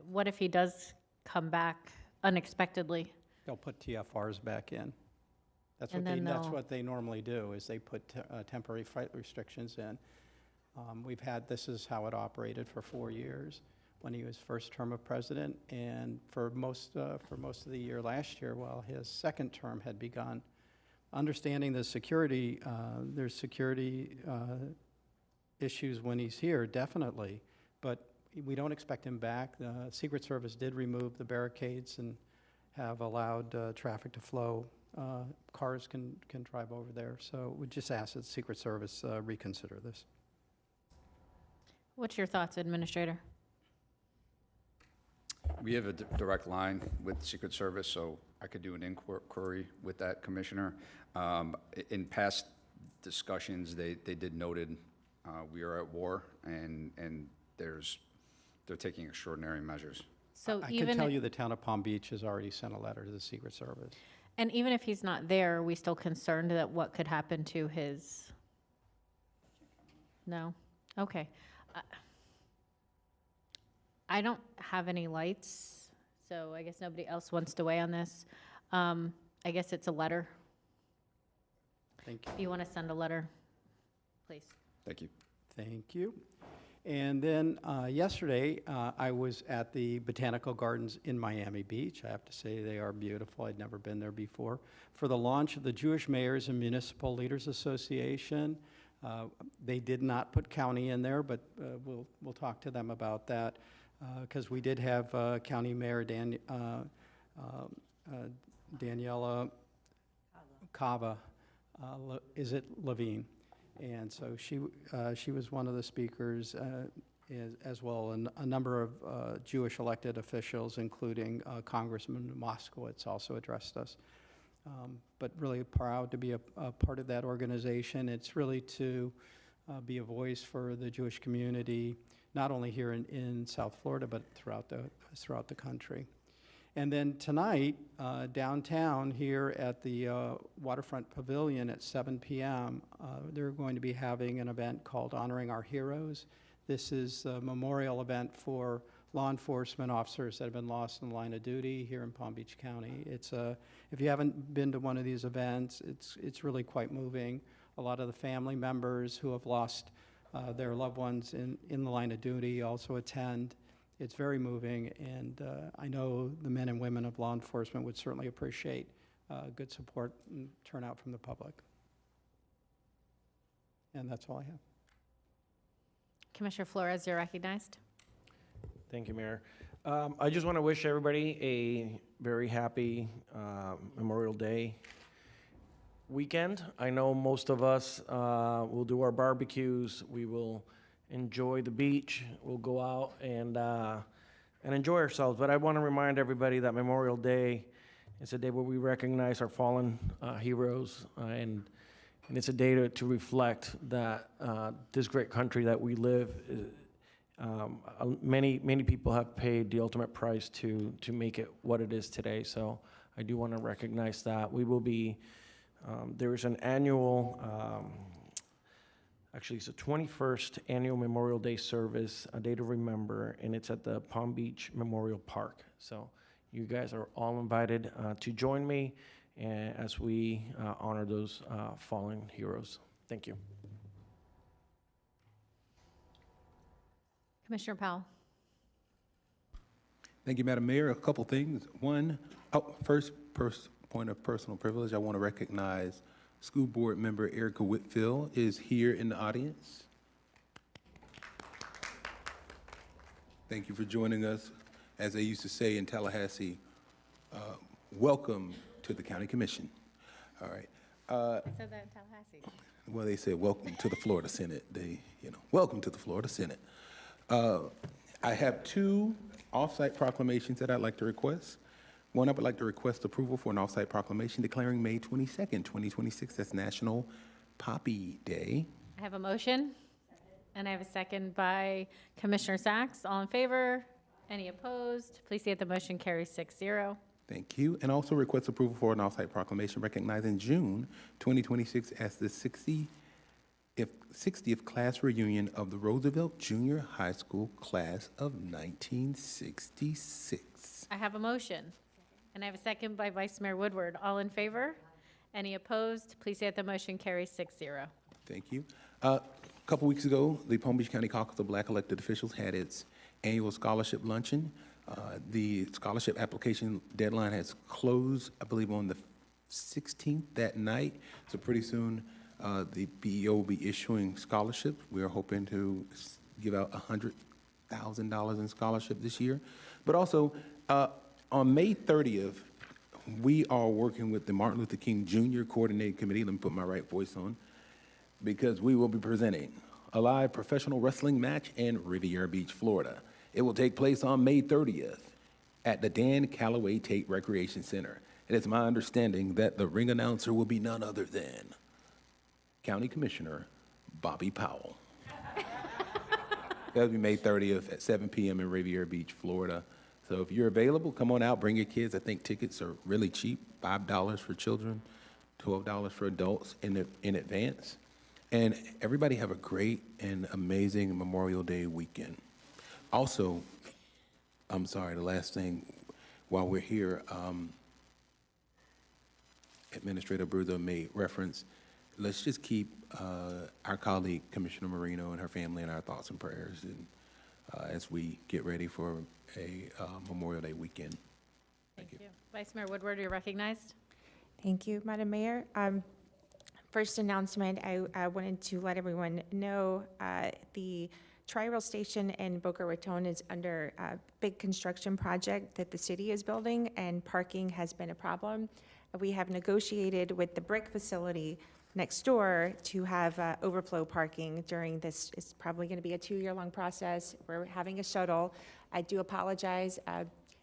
what if he does come back unexpectedly? They'll put TFRs back in. That's And what then that's they'll- what they normally do, is they put temporary flight restrictions in. This is how it operated for 4 years when he was first term of president, and for most of the year last year while his second term had begun. Understanding the security, there's security issues when he's here, definitely, but we don't expect him back. The Secret Service did remove the barricades and have allowed traffic to flow. Cars can drive over there, so we just ask that the Secret Service reconsider this. What's your thoughts, Administrator? We have a direct line with Secret Service, so I could do an inquiry with that, Commissioner. In past discussions, they did noted we are at war, and they're taking extraordinary measures. So I even can tell if- you the town of Palm Beach has already sent a letter to the Secret Service. And even if he's not there, are we still concerned that what could happen to his? No? Okay. I don't have any lights, so I guess nobody else wants to weigh on this. I guess it's a letter. Thank you. If you want to send a letter, please. Thank you. Thank you. And then yesterday, I was at the Botanical Gardens in Miami Beach. I have to say they are beautiful. I'd never been there before. For the launch of the Jewish Mayors and Municipal Leaders Association. They did not put county in there, but we'll talk to them about that, because we did have County Mayor Daniela Cava, is it Levine? And so she was one of the speakers, as well, and a number of Jewish elected officials, including Congressman Moskowitz, also addressed us. But really proud to be a part of that organization. It's really to be a voice for the Jewish community, not only here in South Florida, but throughout the country. And then tonight, downtown here at the Waterfront Pavilion at 7 p.m., they're going to be having an event called Honoring Our Heroes. This is a memorial event for law enforcement officers that have been lost in the line of duty here in Palm Beach County. If you haven't been to one of these events, it's really quite moving. A lot of the family members who have lost their loved ones in the line of duty also attend. It's very moving, and I know the men and women of law enforcement would certainly appreciate good support and turnout from the public. And that's all I have. Commissioner Flores, you're recognized. Thank you, Mayor. I just want to wish everybody a very happy Memorial Day weekend. I know most of us will do our barbecues. We will enjoy the beach. We'll go out and enjoy ourselves. But I want to remind everybody that Memorial Day is a day where we recognize our fallen heroes, and it's a day to reflect that this great country that we live. Many people have paid the ultimate price to make it what it is today. So I do want to recognize that. We will be, there is an annual, actually it's the 21st annual Memorial Day service, a day to remember, and it's at the Palm Beach Memorial Park. So you guys are all invited to join me as we honor those fallen heroes. Thank you. Commissioner Powell. Thank you, Madam Mayor. A couple things. One, first point of personal privilege, I want to recognize School Board Member Erica Whitfield is here in the audience. Thank you for joining us. As they used to say in Tallahassee, welcome to the County Commission. All right. I said that in Tallahassee. Well, they said welcome to the Florida Senate. Welcome to the Florida Senate. I have two off-site proclamations that I'd like to request. One, I would like to request approval for an off-site proclamation declaring May 22nd, 2026 as National Poppy Day. I have a motion, and I have a second by Commissioner Sacks. All in favor? Any opposed? Please see that the motion carries 6-0. Thank you. And also request approval for an off-site proclamation recognizing June 2026 as the 60th class reunion of the Roosevelt Junior High School class of 1966. I have a motion, and I have a second by Vice Mayor Woodward. All in favor? Any opposed? Please say that the motion carries 6-0. Thank you. A couple weeks ago, the Palm Beach County Caucus of Black Elected Officials had its annual scholarship luncheon. The scholarship application deadline has closed, I believe, on the 16th that night. So pretty soon, the BEO will be issuing scholarships. We are hoping to give out $100,000 in scholarship this year. But also, on May 30th, we are working with the Martin Luther King Jr. Coordinating Committee. Let me put my right voice on, because we will be presenting a live professional wrestling match in Riviera Beach, Florida. It will take place on May 30th at the Dan Calloway Tate Recreation Center. It is my understanding that the ring announcer will be none other than County Commissioner Bobby Powell. That'll be May 30th at 7 p.m. in Riviera Beach, Florida. So if you're available, come on out, bring your kids. I think tickets are really cheap, $5 for children, $12 for adults in advance. And everybody have a great and amazing Memorial Day weekend. Also, I'm sorry, the last thing, while we're here, Administrator Bruther made reference, let's just keep our colleague, Commissioner Marino, and her family in our thoughts and prayers and, as we get ready for a Memorial Day weekend. Thank you. Vice Mayor Woodward, you're recognized. Thank you, Madam Mayor. First announcement, I wanted to let everyone know the Tri-Rail Station in Boca Raton is under a big construction project that the city is building, and parking has been a problem. We have negotiated with the brick facility next door to have overflow parking during this. It's probably going to be a 2-year-long process. We're having a shuttle. I do apologize.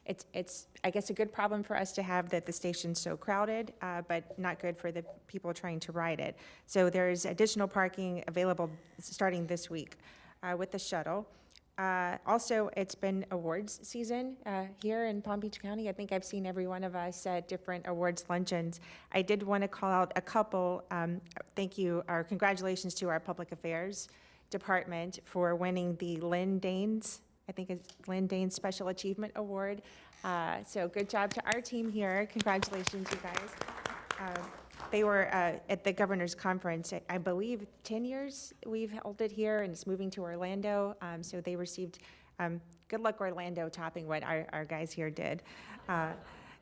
It's I guess, a good problem for us to have that the station's so crowded, but not good for the people trying to ride it. So there's additional parking available starting this week with the shuttle. Also, it's been awards season here in Palm Beach County. I think I've seen every one of us at different awards luncheons. I did want to call out a couple. Thank you, or congratulations to our Public Affairs Department for winning the Lynn Danes, I think it's Lynn Danes Special Achievement Award. So good job to our team here. Congratulations, you guys. They were at the governor's conference, I believe 10 years we've held it here, and it's moving to Orlando. So they received, good luck Orlando topping what our guys here did.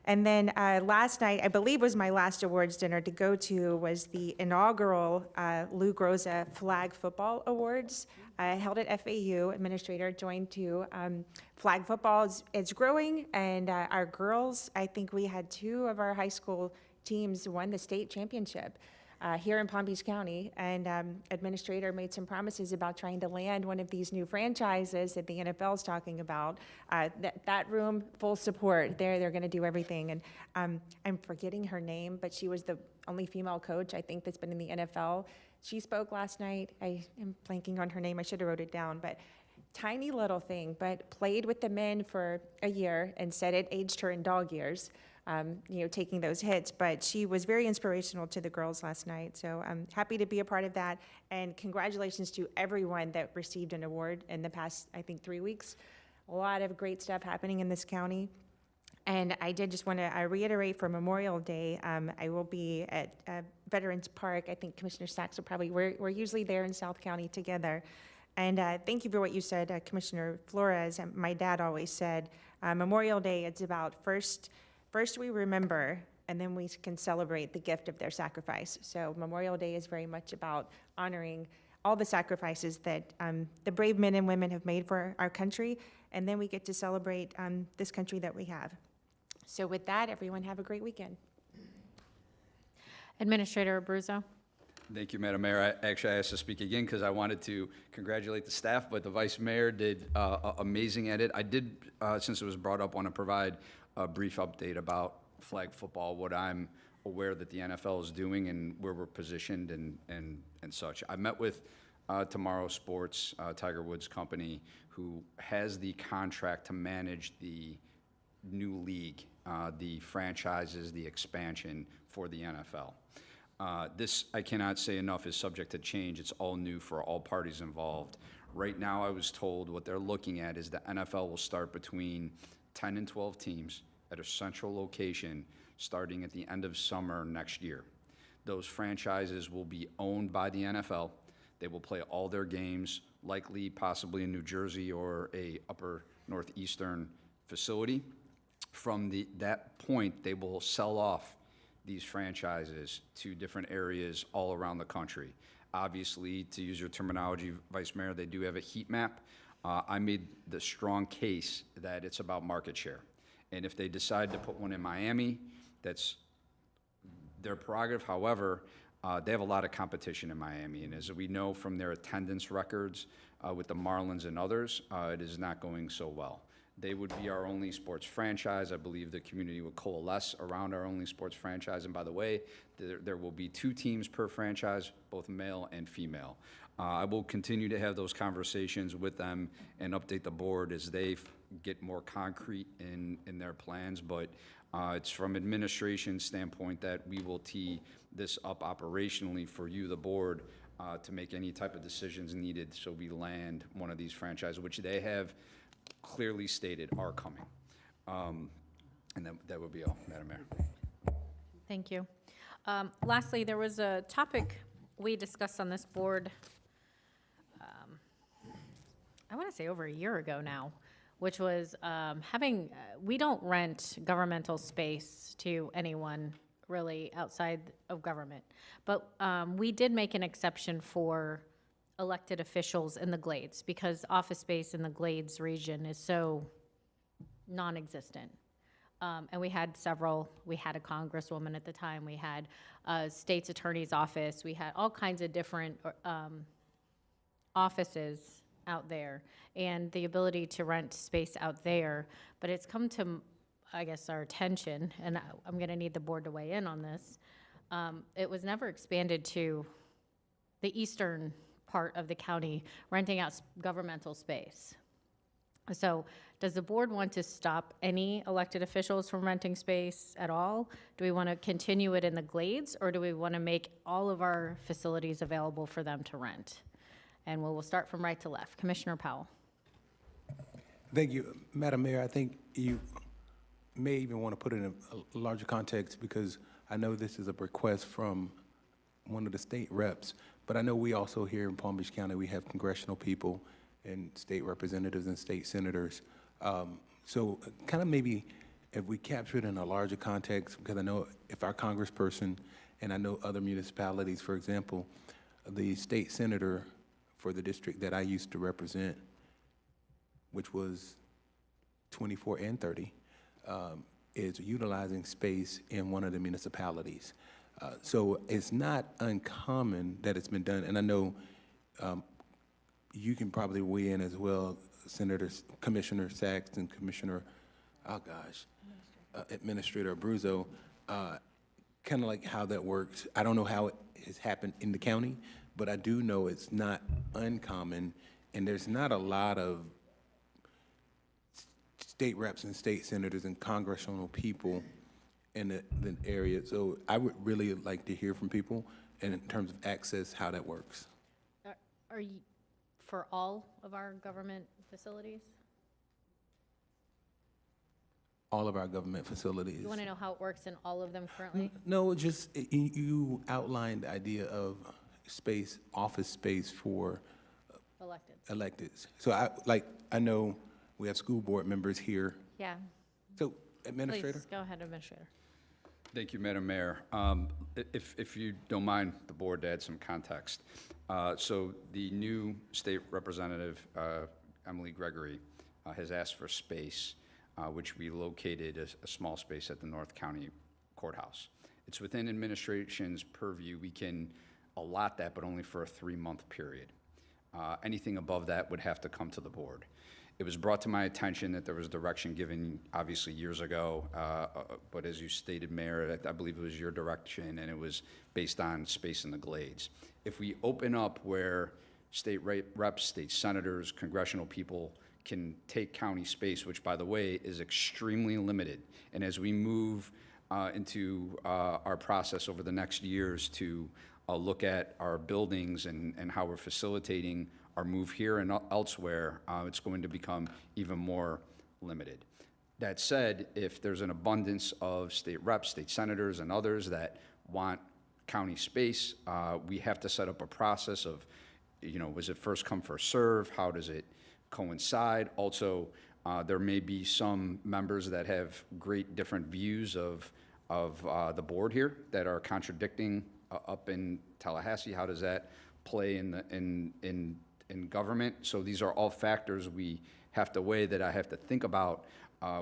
And then last night, I believe was my last awards dinner to go to, was the inaugural Lou Groza Flag Football Awards held at FAU. Administrator joined too. Flag football is growing, and our girls, I think we had 2 of our high school teams won the state championship here in Palm Beach County. And administrator made some promises about trying to land one of these new franchises that the NFL's talking about. That room, full support. They're going to do everything. And I'm forgetting her name, but she was the only female coach, I think, that's been in the NFL. She spoke last night. I am blanking on her name. I should have wrote it down. But tiny little thing, but played with the men for a year and said it aged her in dog years. Taking those hits, but she was very inspirational to the girls last night. So I'm happy to be a part of that. And congratulations to everyone that received an award in the past, I think, 3 weeks. A lot of great stuff happening in this county. And I did just want to reiterate for Memorial Day, I will be at Veterans Park. I think Commissioner Sachs will probably, we're usually there in South County together. And thank you for what you said, Commissioner Flores. My dad always said, Memorial Day, it's about first we remember, and then we can celebrate the gift of their sacrifice. So Memorial Day is very much about honoring all the sacrifices that the brave men and women have made for our country, and then we get to celebrate this country that we have. So with that, everyone have a great weekend. Administrator Abruzzo. Thank you, Madam Mayor. I asked to speak again because I wanted to congratulate the staff, but the Vice Mayor did amazing at it. I did, since it was brought up, want to provide a brief update about flag football, what I'm aware that the NFL is doing and where we're positioned and such. I met with Tomorrow Sports, Tiger Woods' company, who has the contract to manage the new league, the franchises, the expansion for the NFL. This, I cannot say enough, is subject to change. It's all new for all parties involved. Right now, I was told what they're looking at is the NFL will start between 10 and 12 teams at a central location starting at the end of summer next year. Those franchises will be owned by the NFL. They will play all their games, likely possibly in New Jersey or a upper northeastern facility. From that point, they will sell off these franchises to different areas all around the country. Obviously, to use your terminology, Vice Mayor, they do have a heat map. I made the strong case that it's about market share. And if they decide to put one in Miami, that's their prerogative. However, they have a lot of competition in Miami. And as we know from their attendance records with the Marlins and others, it is not going so well. They would be our only sports franchise. I believe the community would coalesce around our only sports franchise. And by the way, there will be 2 teams per franchise, both male and female. I will continue to have those conversations with them and update the board as they get more concrete in their plans. But it's from administration standpoint that we will tee this up operationally for you, the board, to make any type of decisions needed so we land one of these franchises, which they have clearly stated are coming. And that would be all, Madam Mayor. Thank you. Lastly, there was a topic we discussed on this board, I want to say over a year ago now, which was we don't rent governmental space to anyone really outside of government. But we did make an exception for elected officials in the Glades because office space in the Glades region is so non-existent. And we had a congresswoman at the time, we had a state's attorney's office, we had all kinds of different offices out there and the ability to rent space out there. But it's come to, I guess, our attention, and I'm gonna need the board to weigh in on this. It was never expanded to the eastern part of the county, renting out governmental space. So does the board want to stop any elected officials from renting space at all? Do we want to continue it in the Glades, or do we want to make all of our facilities available for them to rent? And we'll start from right to left. Commissioner Powell. Thank you, Madam Mayor. I think you may even want to put it in a larger context because I know this is a request from one of the state reps, but I know we also here in Palm Beach County, we have congressional people and state representatives and state senators. So kind of maybe if we capture it in a larger context, because I know if our congressperson, and I know other municipalities, for example, the state senator for the district that I used to represent, which was 24 and 30, is utilizing space in one of the municipalities. So it's not uncommon that it's been done, and I know you can probably weigh in as well, Commissioner Sachs and Commissioner, Administrator Abruzzo, kind of like how that works. I don't know how it has happened in the county, but I do know it's not uncommon, and there's not a lot of state reps and state senators and congressional people in the area. So I would really like to hear from people, and in terms of access, how that works. Are you, for all of our government facilities? All of our government facilities. You want to know how it works in all of them currently? No, just you outlined the idea of space, office space for electeds. So I know we have school board members here. Yeah. So, Administrator? Please, go ahead, Administrator. Thank you, Madam Mayor. If you don't mind the board to add some context. So the new state representative, Emily Gregory, has asked for space, which we located a small space at the North County Courthouse. It's within administration's purview. We can allot that, but only for a 3-month period. Anything above that would have to come to the board. It was brought to my attention that there was direction given, obviously, years ago, but as you stated, Mayor, I believe it was your direction, and it was based on space in the glades. If we open up where state reps, state senators, congressional people can take county space, which, by the way, is extremely limited, and as we move into our process over the next years to look at our buildings and how we're facilitating our move here and elsewhere, it's going to become even more limited. That said, if there's an abundance of state reps, state senators, and others that want county space, we have to set up a process of, was it first come, first serve? How does it coincide? Also, there may be some members that have great different views of the board here that are contradicting up in Tallahassee. How does that play in government? So these are all factors we have to weigh, that I have to think about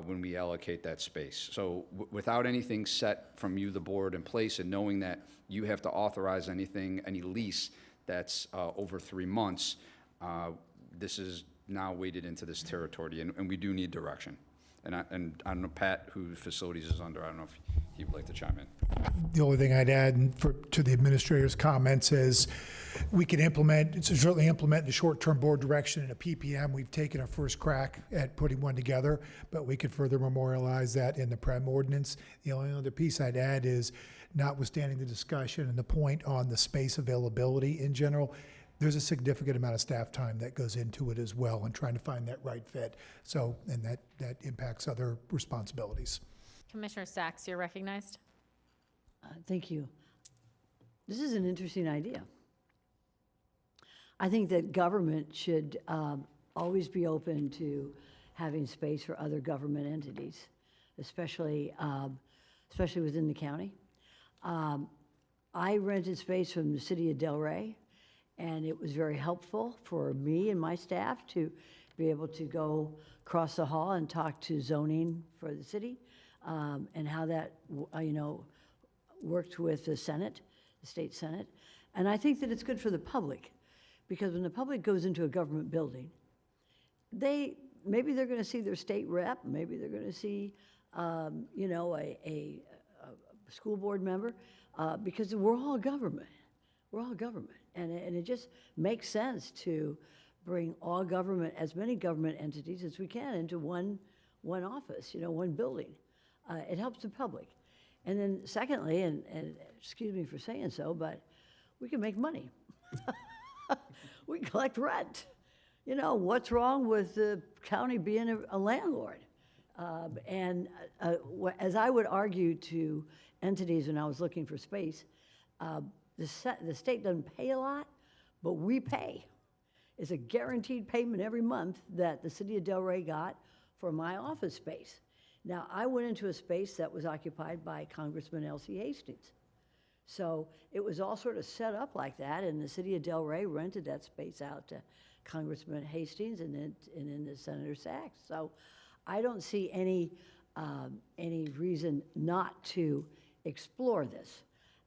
when we allocate that space. So without anything set from you, the board, in place, and knowing that you have to authorize anything, any lease that's over 3 months, this is now waded into this territory, and we do need direction. And I don't know, Pat, who facilities is under, I don't know if he would like to chime in. The only thing I'd add to the administrator's comments is we can certainly implement the short-term board direction in a PPM. We've taken a first crack at putting one together, but we could further memorialize that in the PREM ordinance. The only other piece I'd add is, notwithstanding the discussion and the point on the space availability in general, there's a significant amount of staff time that goes into it as well, and trying to find that right fit. So, and that impacts other responsibilities. Commissioner Sachs, you're recognized. Thank you. This is an interesting idea. I think that government should always be open to having space for other government entities, especially within the county. I rented space from the city of Delray, and it was very helpful for me and my staff to be able to go across the hall and talk to zoning for the city, and how that worked with the Senate, the state Senate. And I think that it's good for the public, because when the public goes into a government building, maybe they're going to see their state rep, maybe they're going to see a school board member, because we're all government. We're all government. And it just makes sense to bring all government, as many government entities as we can, into one office, one building. It helps the public. And then secondly, and excuse me for saying so, but we can make money. We collect rent. What's wrong with the county being a landlord? As I would argue to entities when I was looking for space, the state doesn't pay a lot, but we pay. It's a guaranteed payment every month that the city of Delray got for my office space. Now, I went into a space that was occupied by Congressman L.C. Hastings. So it was all sort of set up like that, and the city of Delray rented that space out to Congressman Hastings and then to Senator Sachs. So I don't see any reason not to explore this.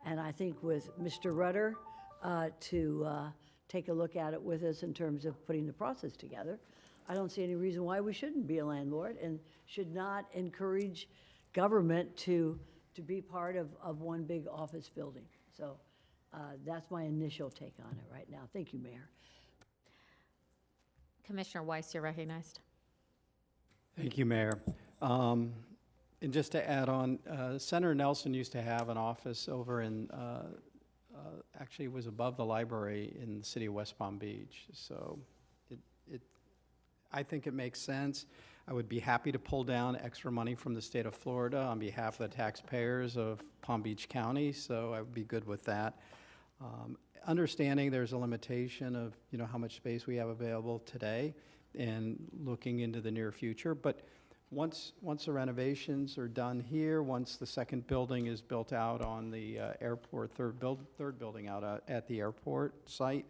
And I think with Mr. Rudder to take a look at it with us in terms of putting the process together, I don't see any reason why we shouldn't be a landlord and should not encourage government to be part of one big office building. So that's my initial take on it right now. Thank you, Mayor. Commissioner Weiss, you're recognized. Thank you, Mayor. And just to add on, Senator Nelson used to have an office over in, actually it was above the library in the city of West Palm Beach. So I think it makes sense. I would be happy to pull down extra money from the state of Florida on behalf of the taxpayers of Palm Beach County, so I would be good with that. Understanding there's a limitation of, how much space we have available today and looking into the near future, but once the renovations are done here, once the second building is built out on the airport, third building out at the airport site,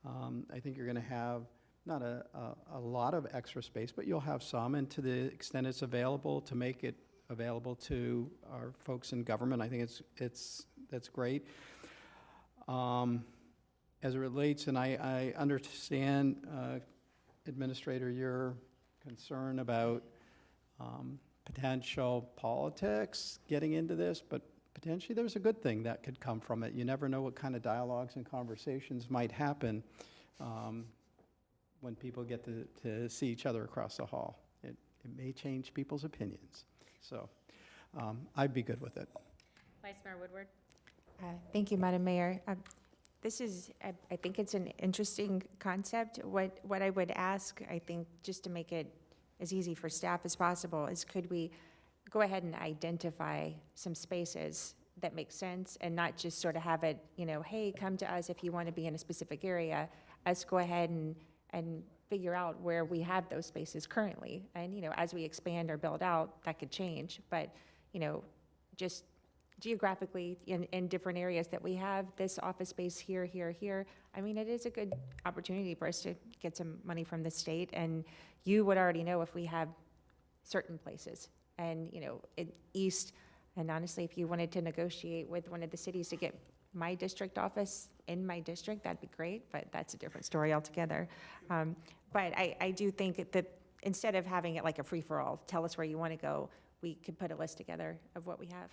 I think you're going to have not a lot of extra space, but you'll have some, and to the extent it's available, to make it available to our folks in government, I think that's great. As it relates, and I understand, Administrator, your concern about potential politics getting into this, but potentially there's a good thing that could come from it. You never know what kind of dialogues and conversations might happen when people get to see each other across the hall. It may change people's opinions. So I'd be good with it. Vice Mayor Woodward. Thank you, Madam Mayor. This is, I think it's an interesting concept. What I would ask, I think, just to make it as easy for staff as possible, is could we go ahead and identify some spaces that make sense and not just sort of have it, hey, come to us if you want to be in a specific area. Let's go ahead and figure out where we have those spaces currently. And, as we expand or build out, that could change. But, just geographically in different areas that we have this office space here, here, here. I mean, it is a good opportunity for us to get some money from the state. And you would already know if we have certain places. And, in East, and honestly, if you wanted to negotiate with one of the cities to get my district office in my district, that'd be great, but that's a different story altogether. But I do think that instead of having it like a free-for-all, tell us where you want to go, we could put a list together of what we have.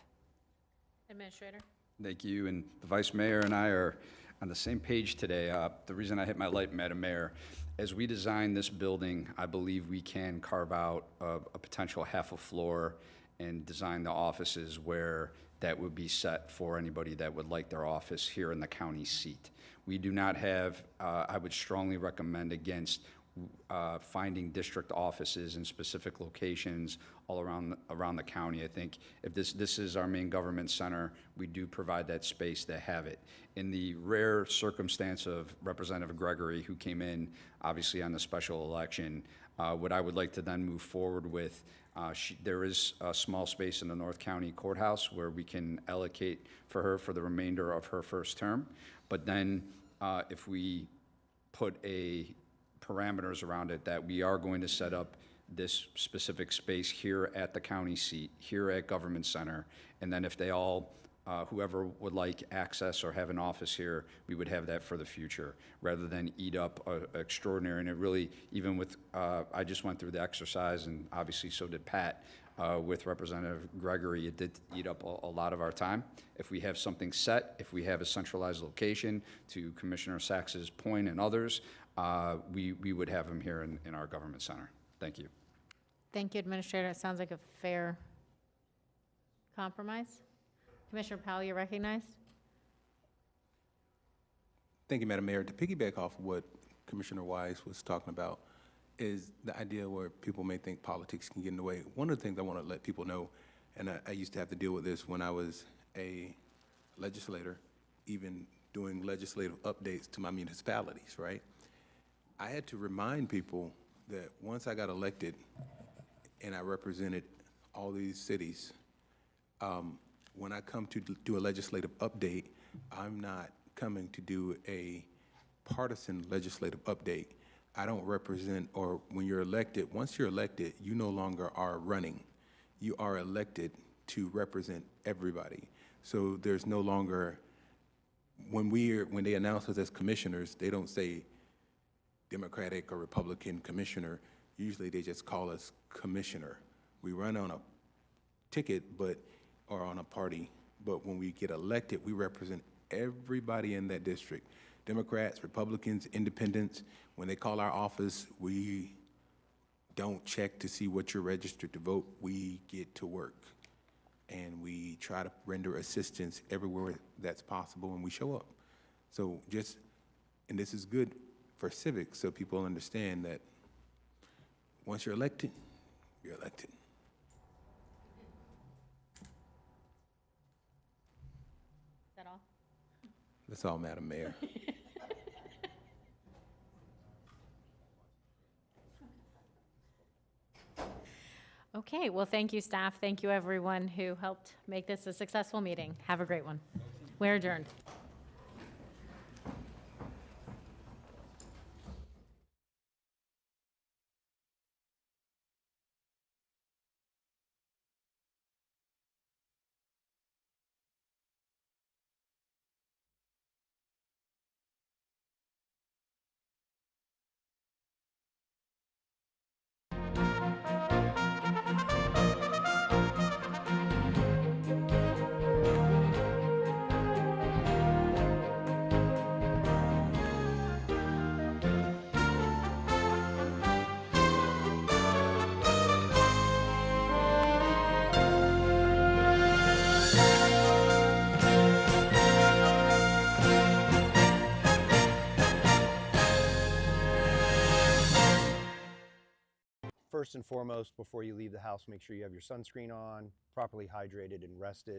Administrator. Thank you, and the Vice Mayor and I are on the same page today. The reason I hit my light, Madam Mayor, as we design this building, I believe we can carve out a potential half a floor and design the offices where that would be set for anybody that would like their office here in the county seat. We do not have, I would strongly recommend against finding district offices in specific locations all around the county. I think if this is our main government center, we do provide that space to have it. In the rare circumstance of Representative Gregory, who came in obviously on the special election, what I would like to then move forward with, there is a small space in the North County Courthouse where we can allocate for her for the remainder of her first term. But then if we put parameters around it that we are going to set up this specific space here at the county seat, here at Government Center, and then if they all, whoever would like access or have an office here, we would have that for the future, rather than eat up extraordinary. And it really, even with, I just went through the exercise, and obviously so did Pat, with Representative Gregory, it did eat up a lot of our time. If we have something set, if we have a centralized location, to Commissioner Sachs's point and others, we would have him here in our government center. Thank you. Thank you, Administrator. It sounds like a fair compromise. Commissioner Powell, you're recognized. Thank you, Madam Mayor. To piggyback off what Commissioner Wise was talking about is the idea where people may think politics can get in the way. One of the things I want to let people know, and I used to have to deal with this when I was a legislator, even doing legislative updates to my municipalities, right? I had to remind people that once I got elected and I represented all these cities. When I come to do a legislative update, I'm not coming to do a partisan legislative update. I don't represent, or when you're elected, once you're elected, you no longer are running. You are elected to represent everybody. So there's no longer, when they announce us as commissioners, they don't say Democratic or Republican commissioner. Usually they just call us commissioner. We run on a ticket, or on a party, but when we get elected, we represent everybody in that district. Democrats, Republicans, independents. When they call our office, we don't check to see what you're registered to vote. We get to work. And we try to render assistance everywhere that's possible, and we show up. So and this is good for civics, so people understand that once you're elected, you're elected. Is that all? That's all, Madam Mayor. Okay, well, thank you, staff. Thank you, everyone who helped make this a successful meeting. Have a great one. We're adjourned. First and foremost, before you leave the house, make sure you have your sunscreen on, properly hydrated and rested.